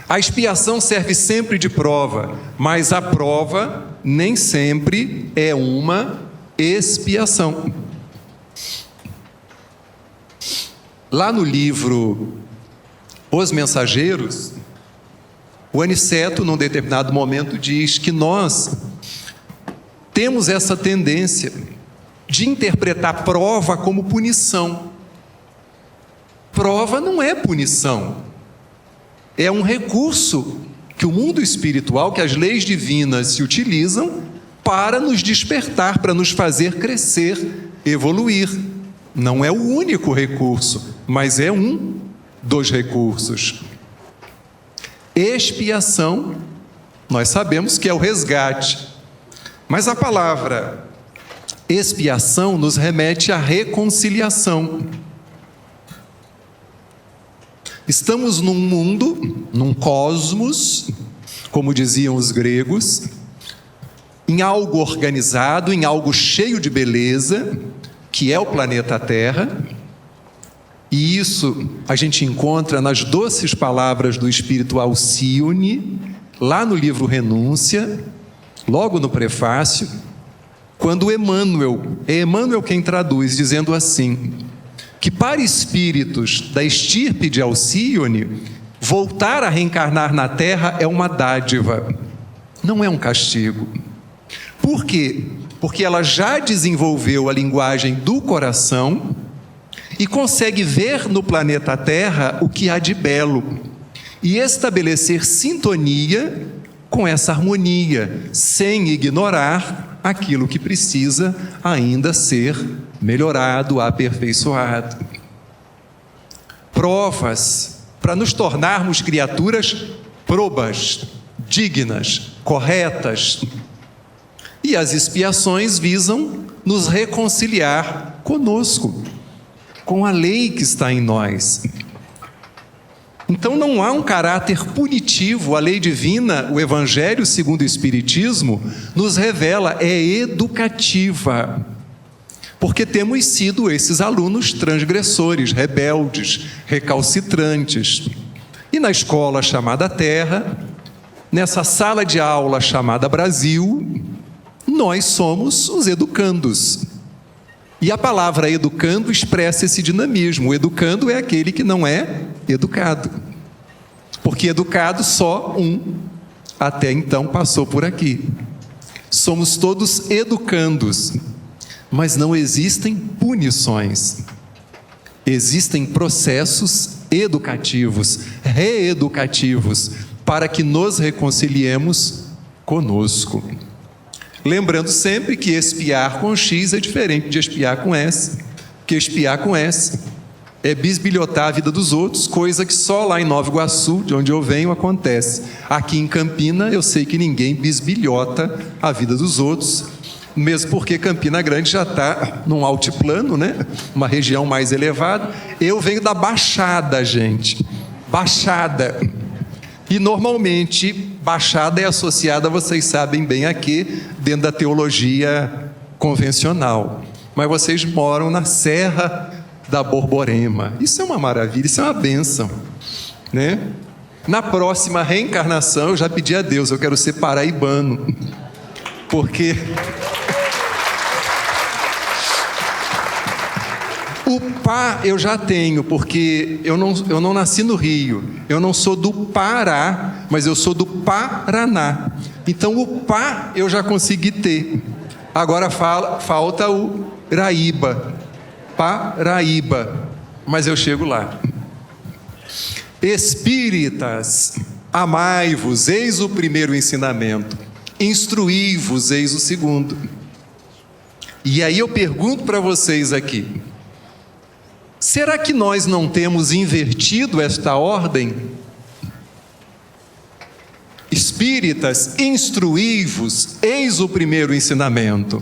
A expiação serve sempre de prova, mas a prova nem sempre é uma expiação. Lá no livro Os Mensageiros, o Aniceto, num determinado momento, diz que nós temos essa tendência de interpretar prova como punição. Prova não é punição, é um recurso que o mundo espiritual, que as leis divinas se utilizam para nos despertar, para nos fazer crescer, evoluir. Não é o único recurso, mas é um dos recursos. Expiação, nós sabemos que é o resgate, mas a palavra expiação nos remete à reconciliação. Estamos num mundo, num cosmos, como diziam os gregos, em algo organizado, em algo cheio de beleza, que é o planeta Terra, e isso a gente encontra nas doces palavras do Espírito Alcione, lá no livro Renúncia, logo no prefácio, quando Emmanuel, é Emmanuel quem traduz, dizendo assim, que para espíritos da estirpe de Alcione, voltar a reencarnar na Terra é uma dádiva, não é um castigo. Por quê? Porque ela já desenvolveu a linguagem do coração e consegue ver no planeta Terra o que há de belo e estabelecer sintonia com essa harmonia, sem ignorar aquilo que precisa ainda ser melhorado, aperfeiçoado. Provas para nos tornarmos criaturas probas, dignas, corretas. E as expiações visam nos reconciliar conosco, com a lei que está em nós. Então não há um caráter punitivo. A lei divina, o Evangelho segundo o Espiritismo, nos revela, é educativa. Porque temos sido esses alunos transgressores, rebeldes, recalcitrantes. E na escola chamada Terra, nessa sala de aula chamada Brasil, nós somos os educandos. E a palavra educando expressa esse dinamismo. O educando é aquele que não é educado. Porque educado só um, até então, passou por aqui. Somos todos educandos, mas não existem punições. Existem processos educativos, reeducativos, para que nos reconciliemos conosco. Lembrando sempre que expiar com X é diferente de expiar com S, que expiar com S é bisbilhotar a vida dos outros, coisa que só lá em Nova Iguaçu, de onde eu venho, acontece. Aqui em Campina, eu sei que ninguém bisbilhota a vida dos outros, mesmo porque Campina Grande já está num altiplano, né? Uma região mais elevada. Eu venho da Baixada, gente. Baixada. E normalmente, Baixada é associada, vocês sabem bem aqui, dentro da teologia convencional. Mas vocês moram na Serra da Borborema. Isso é uma maravilha, isso é uma bênção, né? Na próxima reencarnação, eu já pedi a Deus, eu quero ser paraibano. Porque o pá eu já tenho, porque eu não nasci no Rio, eu não sou do Pará, mas eu sou do Paraná. Então o pá eu já consegui ter. Agora falta o Raíba, Paraíba, mas eu chego lá. Espíritas, amai-vos, eis o primeiro ensinamento. Instruí-vos, eis o segundo. E aí eu pergunto para vocês aqui, será que nós não temos invertido esta ordem? Espíritas, instruí-vos, eis o primeiro ensinamento.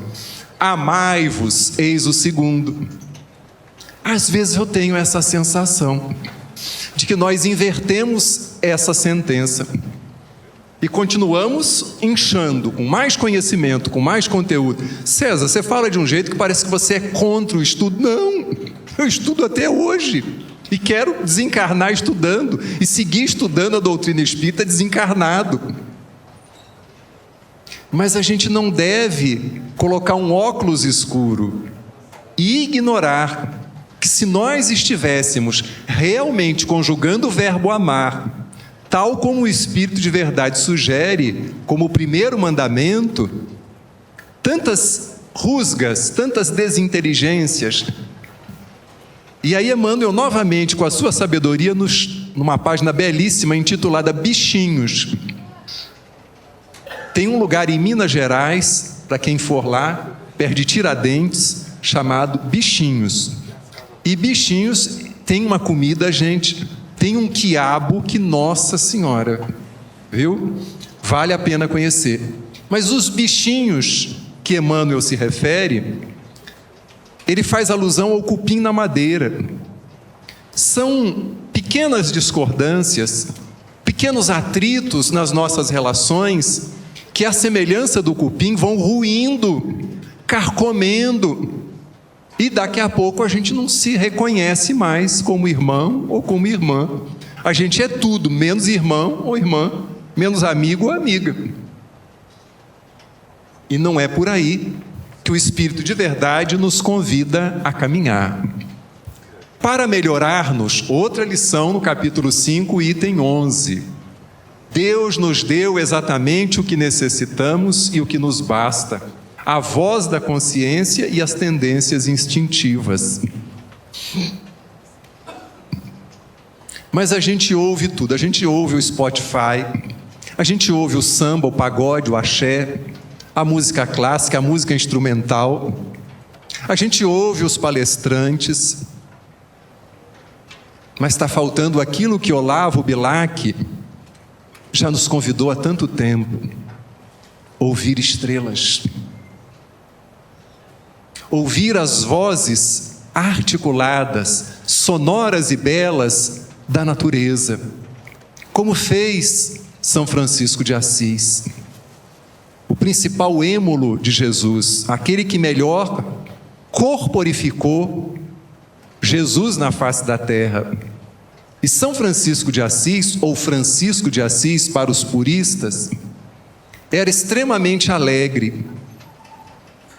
Amai-vos, eis o segundo. Às vezes eu tenho essa sensação de que nós invertemos essa sentença e continuamos inchando com mais conhecimento, com mais conteúdo. César, você fala de um jeito que parece que você é contra o estudo. Não, eu estudo até hoje e quero desencarnar estudando e seguir estudando a doutrina espírita desencarnado. Mas a gente não deve colocar um óculos escuro e ignorar que se nós estivéssemos realmente conjugando o verbo amar, tal como o Espírito de verdade sugere, como o primeiro mandamento, tantas rusgas, tantas desinteligências. E aí Emmanuel, novamente, com a sua sabedoria, numa página belíssima, intitulada Bichinhos. Tem um lugar em Minas Gerais, para quem for lá, perto de Tiradentes, chamado Bichinhos. E Bichinhos tem uma comida, gente, tem um quiabo que, Nossa Senhora, viu? Vale a pena conhecer. Mas os bichinhos que Emmanuel se refere, ele faz alusão ao cupim na madeira. São pequenas discordâncias, pequenos atritos nas nossas relações, que à semelhança do cupim vão ruindo, carcomendo, e daqui a pouco a gente não se reconhece mais como irmão ou como irmã. A gente é tudo, menos irmão ou irmã, menos amigo ou amiga. E não é por aí que o Espírito de verdade nos convida a caminhar. Para melhorar-nos, outra lição no capítulo 5, item 11. Deus nos deu exatamente o que necessitamos e o que nos basta. A voz da consciência e as tendências instintivas. Mas a gente ouve tudo, a gente ouve o Spotify, a gente ouve o samba, o pagode, o axé, a música clássica, a música instrumental, a gente ouve os palestrantes, mas está faltando aquilo que Olavo Bilac já nos convidou há tanto tempo: ouvir estrelas, ouvir as vozes articuladas, sonoras e belas da natureza, como fez São Francisco de Assis, o principal êmulo de Jesus, aquele que melhor corporificou Jesus na face da terra. E São Francisco de Assis, ou Francisco de Assis para os puristas, era extremamente alegre.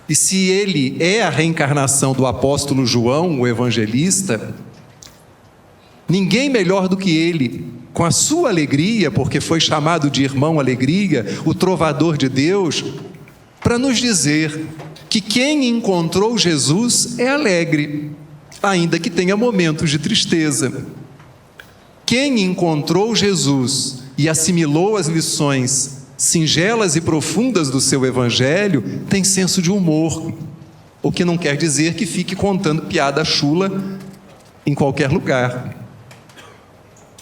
E se ele é a reencarnação do apóstolo João, o evangelista, ninguém melhor do que ele, com a sua alegria, porque foi chamado de irmão alegria, o trovador de Deus, para nos dizer que quem encontrou Jesus é alegre, ainda que tenha momentos de tristeza. Quem encontrou Jesus e assimilou as lições singelas e profundas do seu evangelho tem senso de humor, o que não quer dizer que fique contando piada chula em qualquer lugar.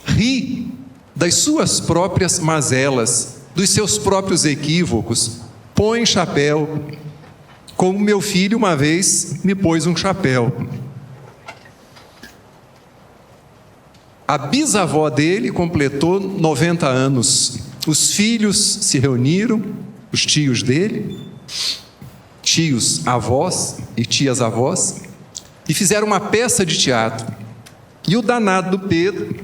Ri das suas próprias mazelas, dos seus próprios equívocos, põe chapéu, como meu filho uma vez me pôs um chapéu. A bisavó dele completou 90 anos. Os filhos se reuniram, os tios dele, tios avós e tias avós, e fizeram uma peça de teatro. E o danado do Pedro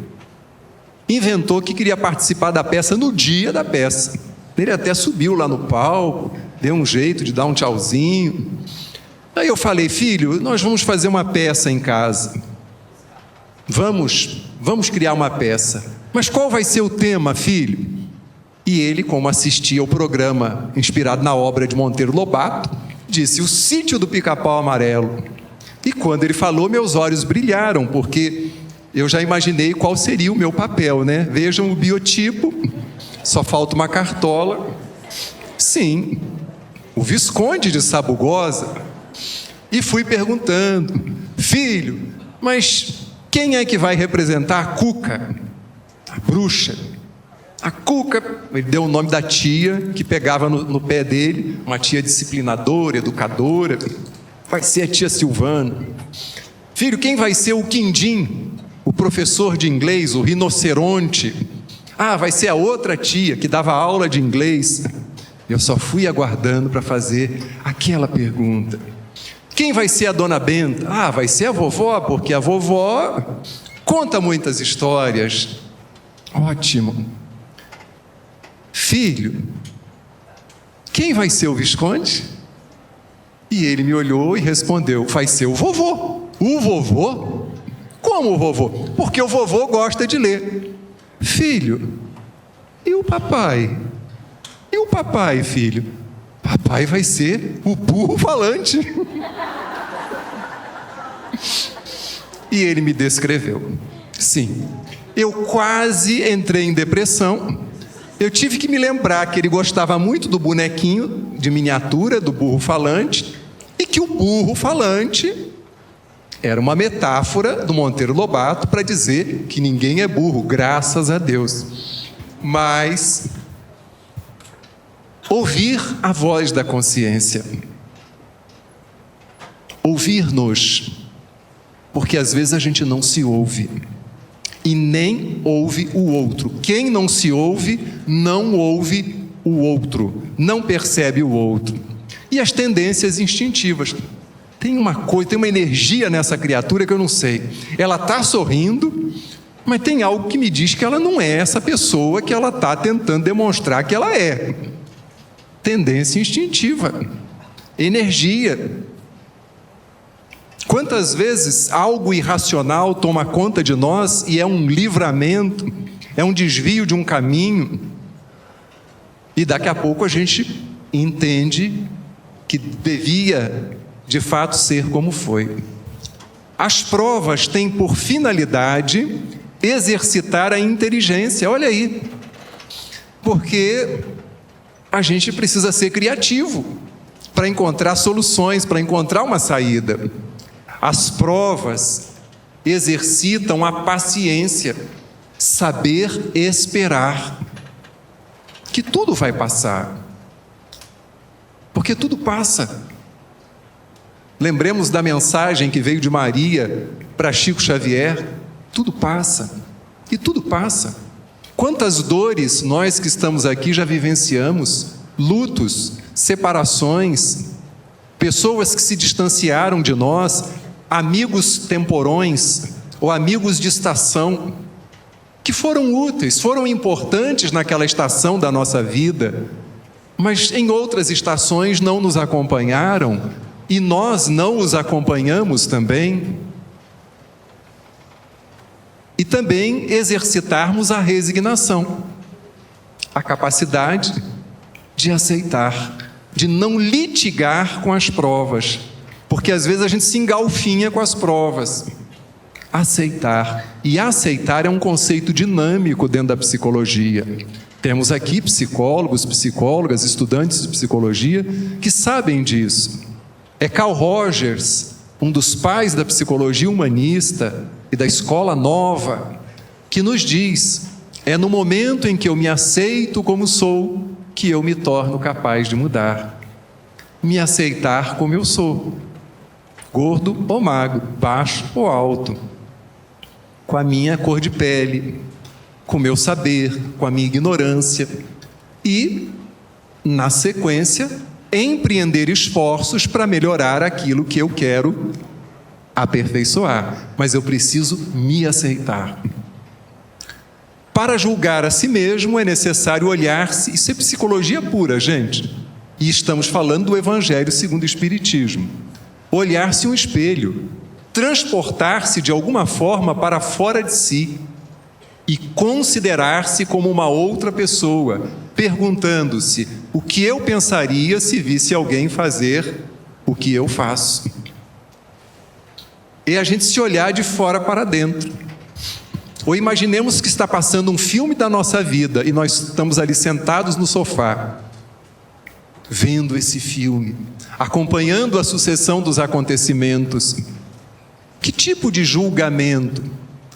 inventou que queria participar da peça no dia da peça. Ele até subiu lá no palco, deu um jeito de dar um tchauzinho. Aí eu falei: filho, nós vamos fazer uma peça em casa. Vamos criar uma peça. Mas qual vai ser o tema, filho? E ele, como assistia ao programa inspirado na obra de Monteiro Lobato, disse: o Sítio do Pica-Pau Amarelo. E quando ele falou, meus olhos brilharam, porque eu já imaginei qual seria o meu papel, né? Vejam o biotipo, só falta uma cartola. Sim, o Visconde de Sabugosa. E fui perguntando: filho, mas quem é que vai representar a Cuca, a bruxa? A Cuca, ele deu o nome da tia que pegava no pé dele, uma tia disciplinadora, educadora. Vai ser a tia Silvana. Filho, quem vai ser o Quindim, o professor de inglês, o rinoceronte? Ah, vai ser a outra tia que dava aula de inglês. Eu só fui aguardando para fazer aquela pergunta: quem vai ser a dona Benta? Ah, vai ser a vovó, porque a vovó conta muitas histórias. Ótimo. Filho, quem vai ser o Visconde? E ele me olhou e respondeu: vai ser o vovô. O vovô? Como o vovô? Porque o vovô gosta de ler. Filho, e o papai? E o papai, filho? Papai vai ser o burro falante. E ele me descreveu. Sim, eu quase entrei em depressão. Eu tive que me lembrar que ele gostava muito do bonequinho de miniatura do burro falante, e que o burro falante era uma metáfora do Monteiro Lobato para dizer que ninguém é burro, graças a Deus. Mas ouvir a voz da consciência, ouvir-nos, porque às vezes a gente não se ouve e nem ouve o outro. Quem não se ouve, não ouve o outro, não percebe o outro. E as tendências instintivas. Tem uma coisa, tem uma energia nessa criatura que eu não sei. Ela está sorrindo, mas tem algo que me diz que ela não é essa pessoa que ela está tentando demonstrar que ela é. Tendência instintiva, energia. Quantas vezes algo irracional toma conta de nós e é um livramento, é um desvio de um caminho, e daqui a pouco a gente entende que devia de fato ser como foi. As provas têm por finalidade exercitar a inteligência, olha aí, porque a gente precisa ser criativo para encontrar soluções, para encontrar uma saída. As provas exercitam a paciência, saber esperar, que tudo vai passar, porque tudo passa. Lembremos da mensagem que veio de Maria para Chico Xavier: tudo passa, e tudo passa. Quantas dores nós que estamos aqui já vivenciamos, lutos, separações, pessoas que se distanciaram de nós, amigos temporões ou amigos de estação, que foram úteis, foram importantes naquela estação da nossa vida, mas em outras estações não nos acompanharam e nós não os acompanhamos também. E também exercitarmos a resignação, a capacidade de aceitar, de não litigar com as provas, porque às vezes a gente se engalfinha com as provas. Aceitar. E aceitar é um conceito dinâmico dentro da psicologia. Temos aqui psicólogos, psicólogas, estudantes de psicologia que sabem disso. É Carl Rogers, um dos pais da psicologia humanista e da escola nova, que nos diz: é no momento em que eu me aceito como sou que eu me torno capaz de mudar. Me aceitar como eu sou, gordo ou magro, baixo ou alto, com a minha cor de pele, com o meu saber, com a minha ignorância, e, na sequência, empreender esforços para melhorar aquilo que eu quero aperfeiçoar, mas eu preciso me aceitar. Para julgar a si mesmo é necessário olhar-se. Isso é psicologia pura, gente. E estamos falando do Evangelho segundo o Espiritismo. Olhar-se um espelho, transportar-se de alguma forma para fora de si e considerar-se como uma outra pessoa, perguntando-se: o que eu pensaria se visse alguém fazer o que eu faço? E a gente se olhar de fora para dentro. Ou imaginemos que está passando um filme da nossa vida e nós estamos ali sentados no sofá, vendo esse filme, acompanhando a sucessão dos acontecimentos. Que tipo de julgamento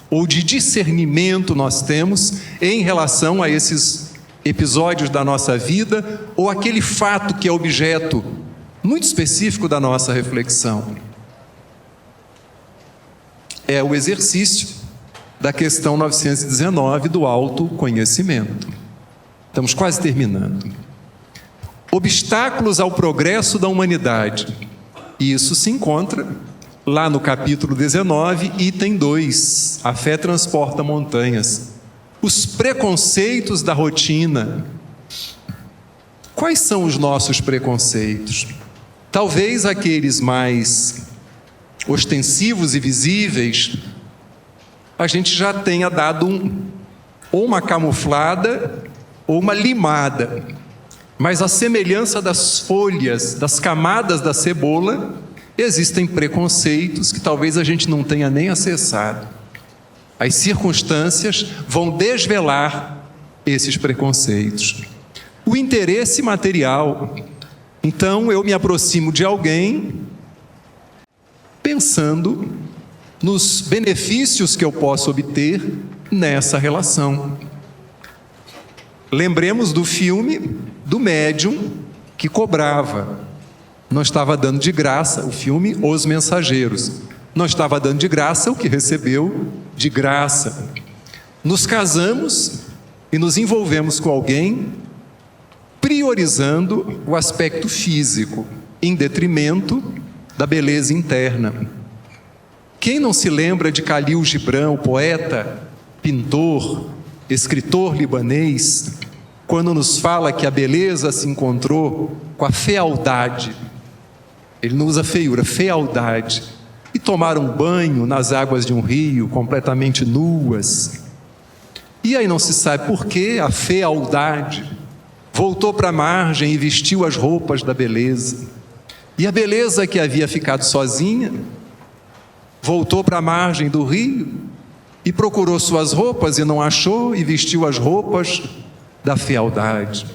ou de discernimento nós temos em relação a esses episódios da nossa vida ou aquele fato que é objeto muito específico da nossa reflexão? É o exercício da questão 919 do autoconhecimento. Estamos quase terminando. Obstáculos ao progresso da humanidade. E isso se encontra lá no capítulo 19, item 2. A fé transporta montanhas. Os preconceitos da rotina. Quais são os nossos preconceitos? Talvez aqueles mais ostensivos e visíveis, a gente já tenha dado ou uma camuflada ou uma limada. Mas à semelhança das folhas, das camadas da cebola, existem preconceitos que talvez a gente não tenha nem acessado. As circunstâncias vão desvelar esses preconceitos. O interesse material. Então eu me aproximo de alguém pensando nos benefícios que eu posso obter nessa relação. Lembremos do filme do médium que cobrava. Não estava dando de graça, o filme Os Mensageiros. Não estava dando de graça o que recebeu de graça. Nos casamos e nos envolvemos com alguém priorizando o aspecto físico, em detrimento da beleza interna. Quem não se lembra de Khalil Gibran, o poeta, pintor, escritor libanês, quando nos fala que a beleza se encontrou com a fealdade? Ele não usa feiura, fealdade. E tomaram banho nas águas de um rio, completamente nuas. E aí não se sabe por que a fealdade voltou para a margem e vestiu as roupas da beleza. E a beleza que havia ficado sozinha voltou para a margem do rio e procurou suas roupas e não achou, e vestiu as roupas da fealdade.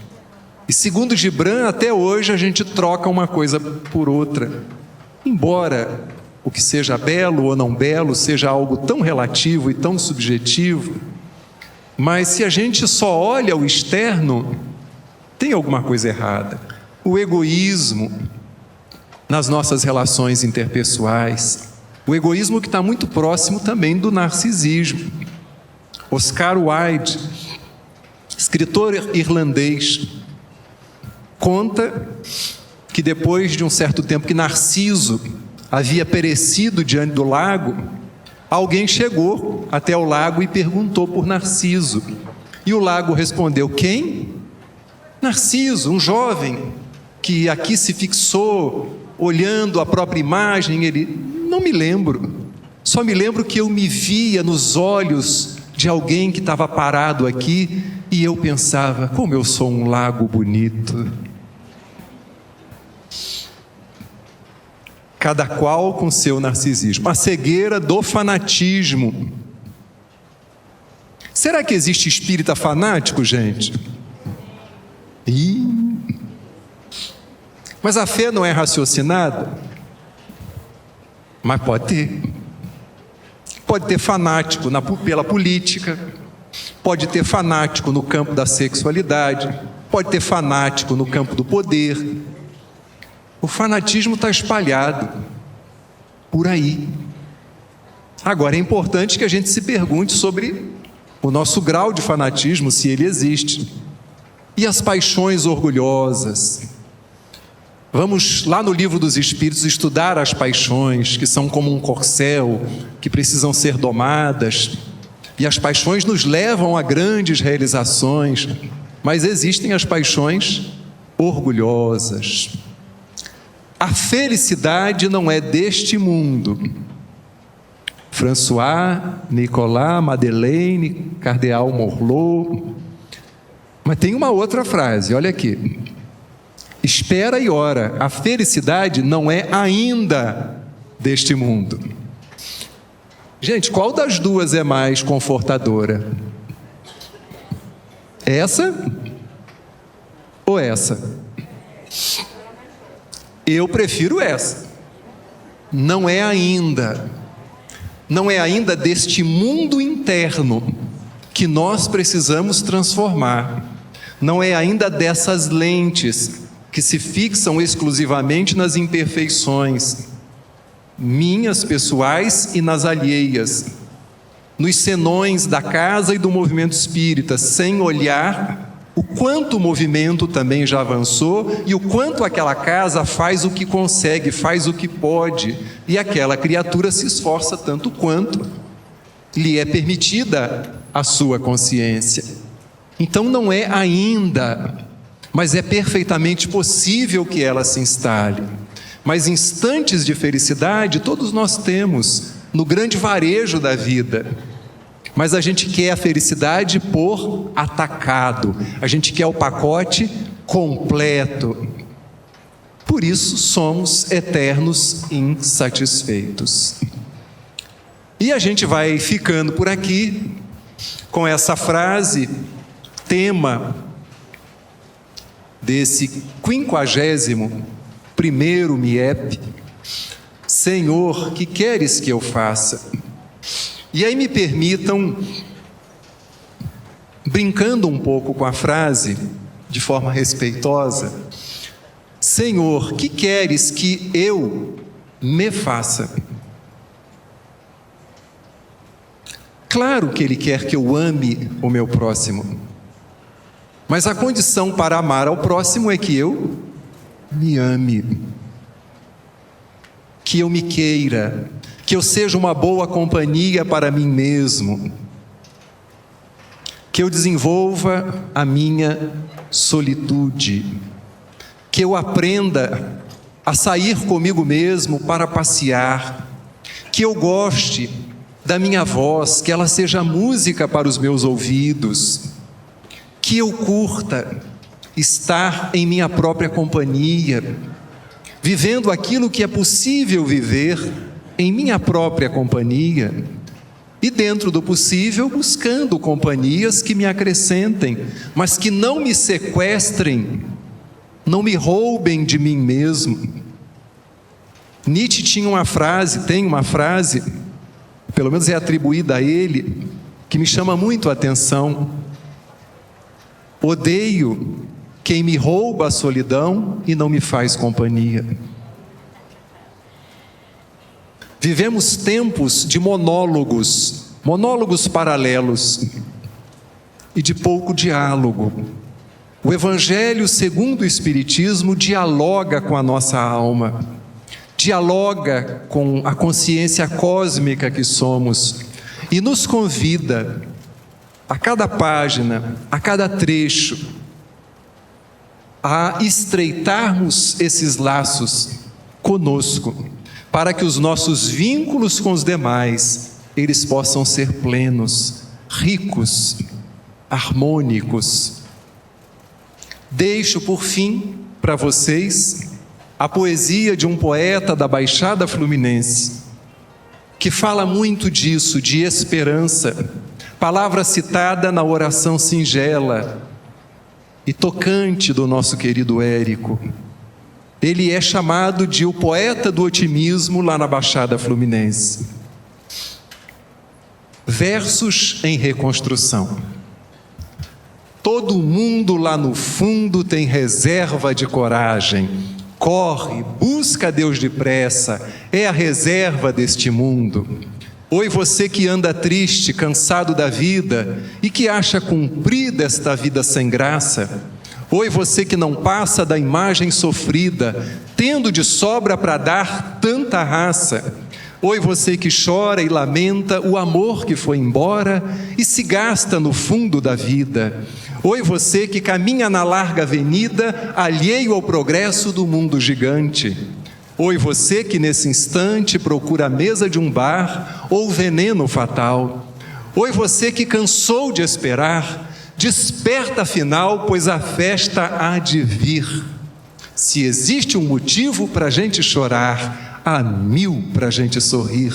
E segundo Gibran, até hoje a gente troca uma coisa por outra. Embora o que seja belo ou não belo seja algo tão relativo e tão subjetivo, mas se a gente só olha o externo, tem alguma coisa errada. O egoísmo nas nossas relações interpessoais, o egoísmo que está muito próximo também do narcisismo. Oscar Wilde, escritor irlandês, conta que depois de um certo tempo que Narciso havia perecido diante do lago, alguém chegou até o lago e perguntou por Narciso. E o lago respondeu: quem? Narciso, um jovem que aqui se fixou, olhando a própria imagem. Ele: não me lembro, só me lembro que eu me via nos olhos de alguém que estava parado aqui e eu pensava: como eu sou um lago bonito. Cada qual com seu narcisismo. A cegueira do fanatismo. Será que existe espírita fanático, gente? Mas a fé não é raciocinada? Mas pode ter. Pode ter fanático pela política, pode ter fanático no campo da sexualidade, pode ter fanático no campo do poder. O fanatismo está espalhado por aí. Agora, é importante que a gente se pergunte sobre o nosso grau de fanatismo, se ele existe. E as paixões orgulhosas? Vamos lá no Livro dos Espíritos estudar as paixões, que são como um corcel, que precisam ser domadas. E as paixões nos levam a grandes realizações, mas existem as paixões orgulhosas. A felicidade não é deste mundo. François, Nicolas, Madeleine, Cardeal Morlot. Mas tem uma outra frase, olha aqui. Espera e ora, a felicidade não é ainda deste mundo. Gente, qual das duas é mais confortadora? Essa ou essa? Eu prefiro essa. Não é ainda. Não é ainda deste mundo interno que nós precisamos transformar. Não é ainda dessas lentes que se fixam exclusivamente nas imperfeições, minhas pessoais e nas alheias, nos senões da casa e do movimento espírita, sem olhar o quanto o movimento também já avançou e o quanto aquela casa faz o que consegue, faz o que pode, e aquela criatura se esforça tanto quanto lhe é permitida a sua consciência. Então não é ainda, mas é perfeitamente possível que ela se instale. Mas instantes de felicidade todos nós temos no grande varejo da vida. Mas a gente quer a felicidade por atacado. A gente quer o pacote completo. Por isso somos eternos insatisfeitos. E a gente vai ficando por aqui com essa frase, tema desse 51º MIEP: Senhor, que queres que eu faça? E aí me permitam, brincando um pouco com a frase, de forma respeitosa: Senhor, que queres que eu me faça? Claro que Ele quer que eu ame o meu próximo, mas a condição para amar ao próximo é que eu me ame, que eu me queira, que eu seja uma boa companhia para mim mesmo, que eu desenvolva a minha solitude, que eu aprenda a sair comigo mesmo para passear, que eu goste da minha voz, que ela seja música para os meus ouvidos, que eu curta estar em minha própria companhia, vivendo aquilo que é possível viver em minha própria companhia, e dentro do possível buscando companhias que me acrescentem, mas que não me sequestrem não me roubem de mim mesmo. Nietzsche tinha uma frase, tem uma frase, pelo menos é atribuída a ele, que me chama muito a atenção. Odeio quem me rouba a solidão e não me faz companhia. Vivemos tempos de monólogos paralelos e de pouco diálogo. O Evangelho, segundo o Espiritismo, dialoga com a nossa alma, dialoga com a consciência cósmica que somos e nos convida, a cada página, a cada trecho, a estreitarmos esses laços conosco, para que os nossos vínculos com os demais, eles possam ser plenos, ricos, harmônicos. Deixo, por fim, para vocês, a poesia de um poeta da Baixada Fluminense, que fala muito disso, de esperança, palavra citada na oração singela e tocante do nosso querido Érico. Ele é chamado de o poeta do otimismo lá na Baixada Fluminense. Versos em reconstrução. Todo mundo lá no fundo tem reserva de coragem. Corre, busca Deus depressa, é a reserva deste mundo. Oi, você que anda triste, cansado da vida e que acha cumprida esta vida sem graça. Oi, você que não passa da imagem sofrida, tendo de sobra para dar tanta raça. Oi, você que chora e lamenta o amor que foi embora e se gasta no fundo da vida. Oi, você que caminha na larga avenida, alheio ao progresso do mundo gigante. Oi, você que nesse instante procura a mesa de um bar ou o veneno fatal. Oi, você que cansou de esperar, desperta afinal, pois a festa há de vir. Se existe um motivo para a gente chorar, há 1000 para a gente sorrir.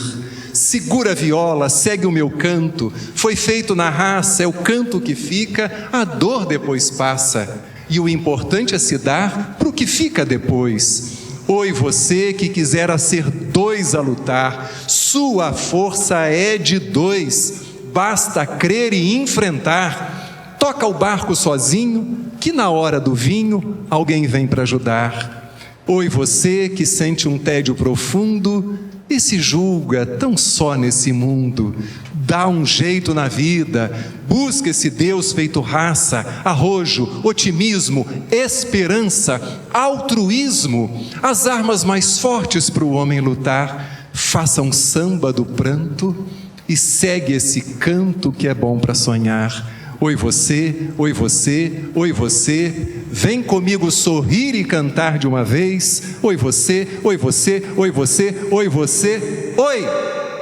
Segura a viola, segue o meu canto, foi feito na raça, é o canto que fica, a dor depois passa. E o importante é se dar para o que fica depois. Oi, você que quisera ser 2 a lutar, sua força é de 2, basta crer e enfrentar. Toca o barco sozinho, que na hora do vinho alguém vem para ajudar. Oi, você que sente um tédio profundo e se julga tão só nesse mundo. Dá um jeito na vida, busca esse Deus feito raça, arrojo, otimismo, esperança, altruísmo, as armas mais fortes para o homem lutar. Faça um samba do pranto e segue esse canto que é bom para sonhar. Oi você, oi você, oi você, vem comigo sorrir e cantar de uma vez. Oi você, oi você, oi você, oi você, oi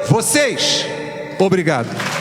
vocês. Obrigado.